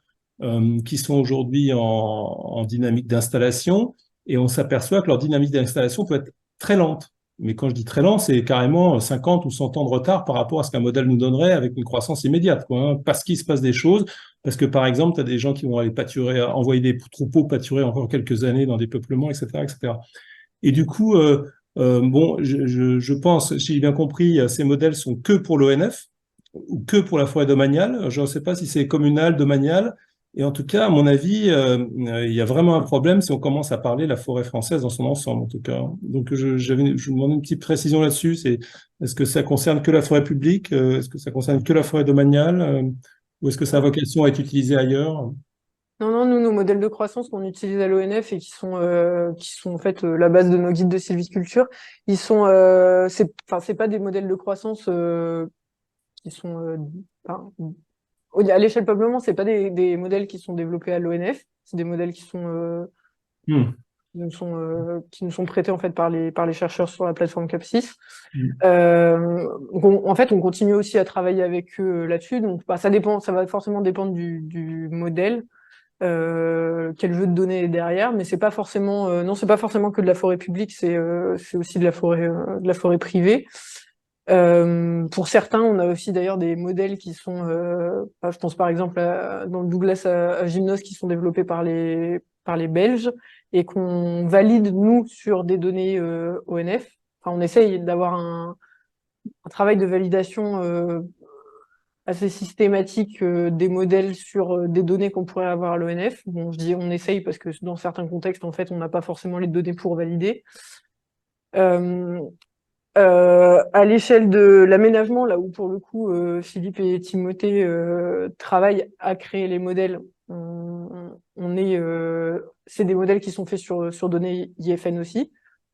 qui sont aujourd'hui en dynamique d'installation, et on s'aperçoit que leur dynamique d'installation peut être très lente. Mais quand je dis très lent, c'est carrément 50 ou 100 ans de retard par rapport à ce qu'un modèle nous donnerait avec une croissance immédiate, quoi, hein, parce qu'il se passe des choses, parce que par exemple, tu as des gens qui vont aller pâturer, envoyer des troupeaux pâturer encore quelques années dans des peuplements, etc., etc. Et du coup, bon, je pense, si j'ai bien compris, ces modèles sont que pour l'ONF ou que pour la forêt domaniale. Je ne sais pas si c'est communal, domanial. Et en tout cas, à mon avis, il y a vraiment un problème si on commence à parler de la forêt française dans son ensemble, en tout cas. Donc, je me demande une petite précision là-dessus. Est-ce que ça concerne que la forêt publique? Est-ce que ça concerne que la forêt domaniale? Ou est-ce que ça a vocation à être utilisé ailleurs? Non, non, nous, nos modèles de croissance qu'on utilise à l'ONF et qui sont en fait la base de nos guides de sylviculture, ils sont, c'est pas des modèles de croissance qui sont, enfin, à l'échelle peuplement, c'est pas des modèles qui sont développés à l'ONF, c'est des modèles qui Hmm. qui nous sont prêtés en fait par les chercheurs sur la plateforme CAP6. En fait, on continue aussi à travailler avec eux là-dessus. Donc, bah, ça va forcément dépendre du modèle. Quel jeu de données est derrière, mais c'est pas forcément non, c'est pas forcément que de la forêt publique, c'est aussi de la forêt privée. Pour certains, on a aussi d'ailleurs des modèles qui sont, je pense par exemple dans le Douglas à Gymnos, qui sont développés par les Belges et qu'on valide nous sur des données ONF. Enfin, on essaye d'avoir un travail de validation assez systématique des modèles sur des données qu'on pourrait avoir à l'ONF. Bon, je dis on essaye parce que dans certains contextes, en fait, on n'a pas forcément les données pour valider. À l'échelle de l'aménagement, là où pour le coup, Philippe et Timothée travaillent à créer les modèles, c'est des modèles qui sont faits sur données IFN aussi.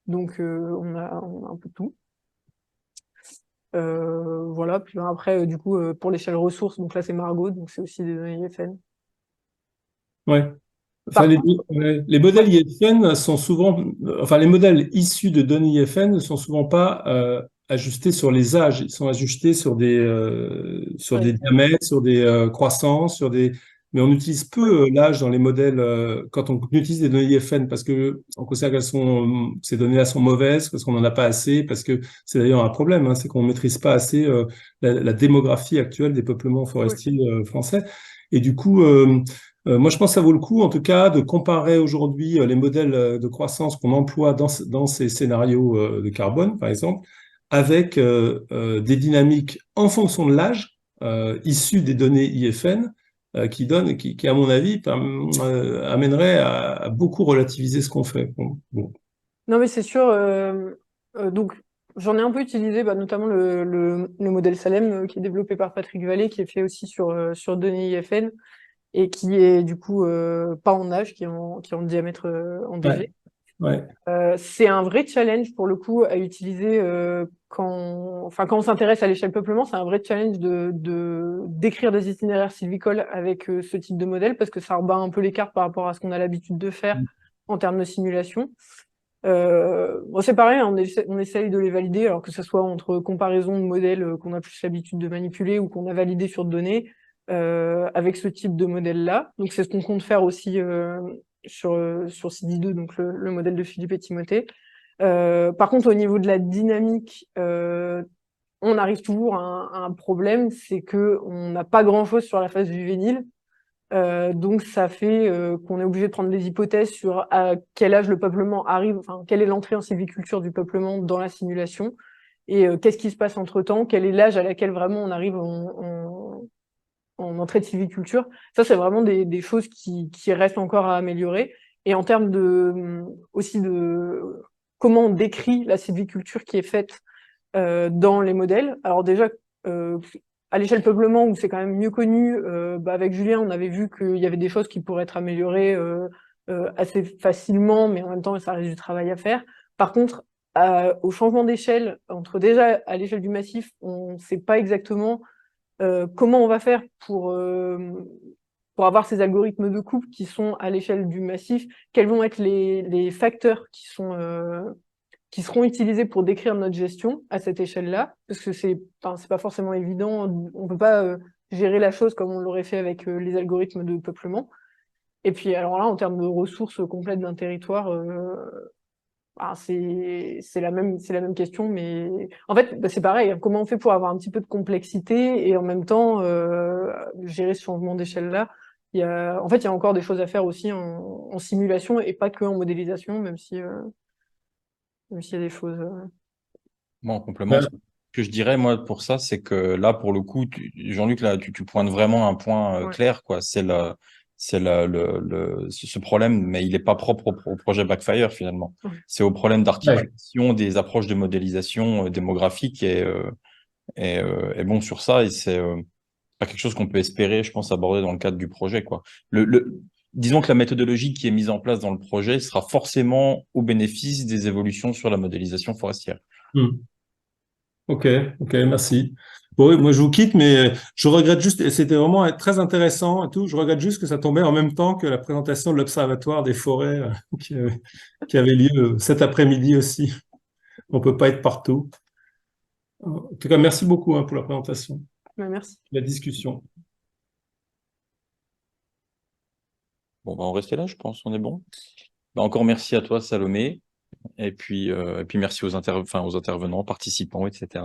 Donc, on a un peu de tout. Voilà. Puis après, du coup, pour l'échelle ressources, donc là, c'est Margot, donc c'est aussi des données IFN. Ouais. Enfin, Par les modèles IFN sont souvent, enfin, les modèles issus de données IFN ne sont souvent pas ajustés sur les âges. Ils sont ajustés sur des diamètres, sur des croissances, mais on utilise peu l'âge dans les modèles quand on utilise des données IFN parce que on considère ces données-là sont mauvaises, parce qu'on n'en a pas assez, parce que c'est d'ailleurs un problème, hein, c'est qu'on ne maîtrise pas assez la démographie actuelle des peuplements forestiers français. Et du coup, moi, je pense que ça vaut le coup, en tout cas, de comparer aujourd'hui les modèles de croissance qu'on emploie dans ces scénarios de carbone, par exemple, avec des dynamiques en fonction de l'âge, issues des données IFN, qui, à mon avis, amènerait à beaucoup relativiser ce qu'on fait. Bon. Non, mais c'est sûr. Donc, j'en ai un peu utilisé, notamment le modèle Salem qui est développé par Patrick Vallée, qui est fait aussi sur données IFN et qui est du coup pas en âge, qui est en diamètre en DG. Ouais. C'est un vrai challenge pour le coup à utiliser quand on s'intéresse à l'échelle peuplement, c'est un vrai challenge d'écrire des itinéraires sylvicoles avec ce type de modèle parce que ça rebat un peu les cartes par rapport à ce qu'on a l'habitude de faire en termes de simulation. Bon, c'est pareil, on essaye de les valider, alors que ce soit entre comparaison de modèles qu'on a plus l'habitude de manipuler ou qu'on a validé sur données avec ce type de modèle-là. Donc c'est ce qu'on compte faire aussi sur CD2, donc le modèle de Philippe et Timothée. Par contre, au niveau de la dynamique, on arrive toujours à un problème, c'est que on n'a pas grand-chose sur la phase juvénile. Donc ça fait qu'on est obligé de prendre des hypothèses sur à quel âge le peuplement arrive, enfin quelle est l'entrée en sylviculture du peuplement dans la simulation et qu'est-ce qui se passe entre-temps, quel est l'âge à laquelle vraiment on arrive en entrée de sylviculture. Ça, c'est vraiment des choses qui restent encore à améliorer. Et en termes aussi de comment on décrit la sylviculture qui est faite dans les modèles. Alors déjà, à l'échelle peuplement, où c'est quand même mieux connu, avec Julien, on avait vu qu'il y avait des choses qui pourraient être améliorées assez facilement, mais en même temps, ça reste du travail à faire. Par contre, au changement d'échelle, déjà à l'échelle du massif, on ne sait pas exactement comment on va faire pour avoir ces algorithmes de coupe qui sont à l'échelle du massif, quels vont être les facteurs qui seront utilisés pour décrire notre gestion à cette échelle-là, parce que c'est pas forcément évident, on peut pas gérer la chose comme on l'aurait fait avec les algorithmes de peuplement. Et puis alors là, en termes de ressources complètes d'un territoire, c'est la même question, mais en fait, c'est pareil, hein. Comment on fait pour avoir un petit peu de complexité et en même temps gérer ce changement d'échelle-là? En fait, il y a encore des choses à faire aussi en simulation et pas que en modélisation, même s'il y a des choses. Moi, en complément, ce que je dirais, moi, pour ça, c'est que là, pour le coup, Jean-Luc, là, tu pointes vraiment un point clair, quoi. C'est ce problème, mais il n'est pas propre au projet Backfire, finalement. C'est au problème d'articulation des approches de modélisation démographique et bon, sur ça, et c'est pas quelque chose qu'on peut espérer, je pense, aborder dans le cadre du projet, quoi. Disons que la méthodologie qui est mise en place dans le projet sera forcément au bénéfice des évolutions sur la modélisation forestière. Ok, merci. Bon, oui, moi je vous quitte, mais je regrette juste, et c'était vraiment très intéressant et tout, je regrette juste que ça tombait en même temps que la présentation de l'Observatoire des forêts qui avait lieu cet après-midi aussi. On peut pas être partout. En tout cas, merci beaucoup pour la présentation, Merci. la discussion. Bon, on va en rester là, je pense, on est bon. Encore merci à toi, Salomé, et puis merci aux intervenants, participants, etc.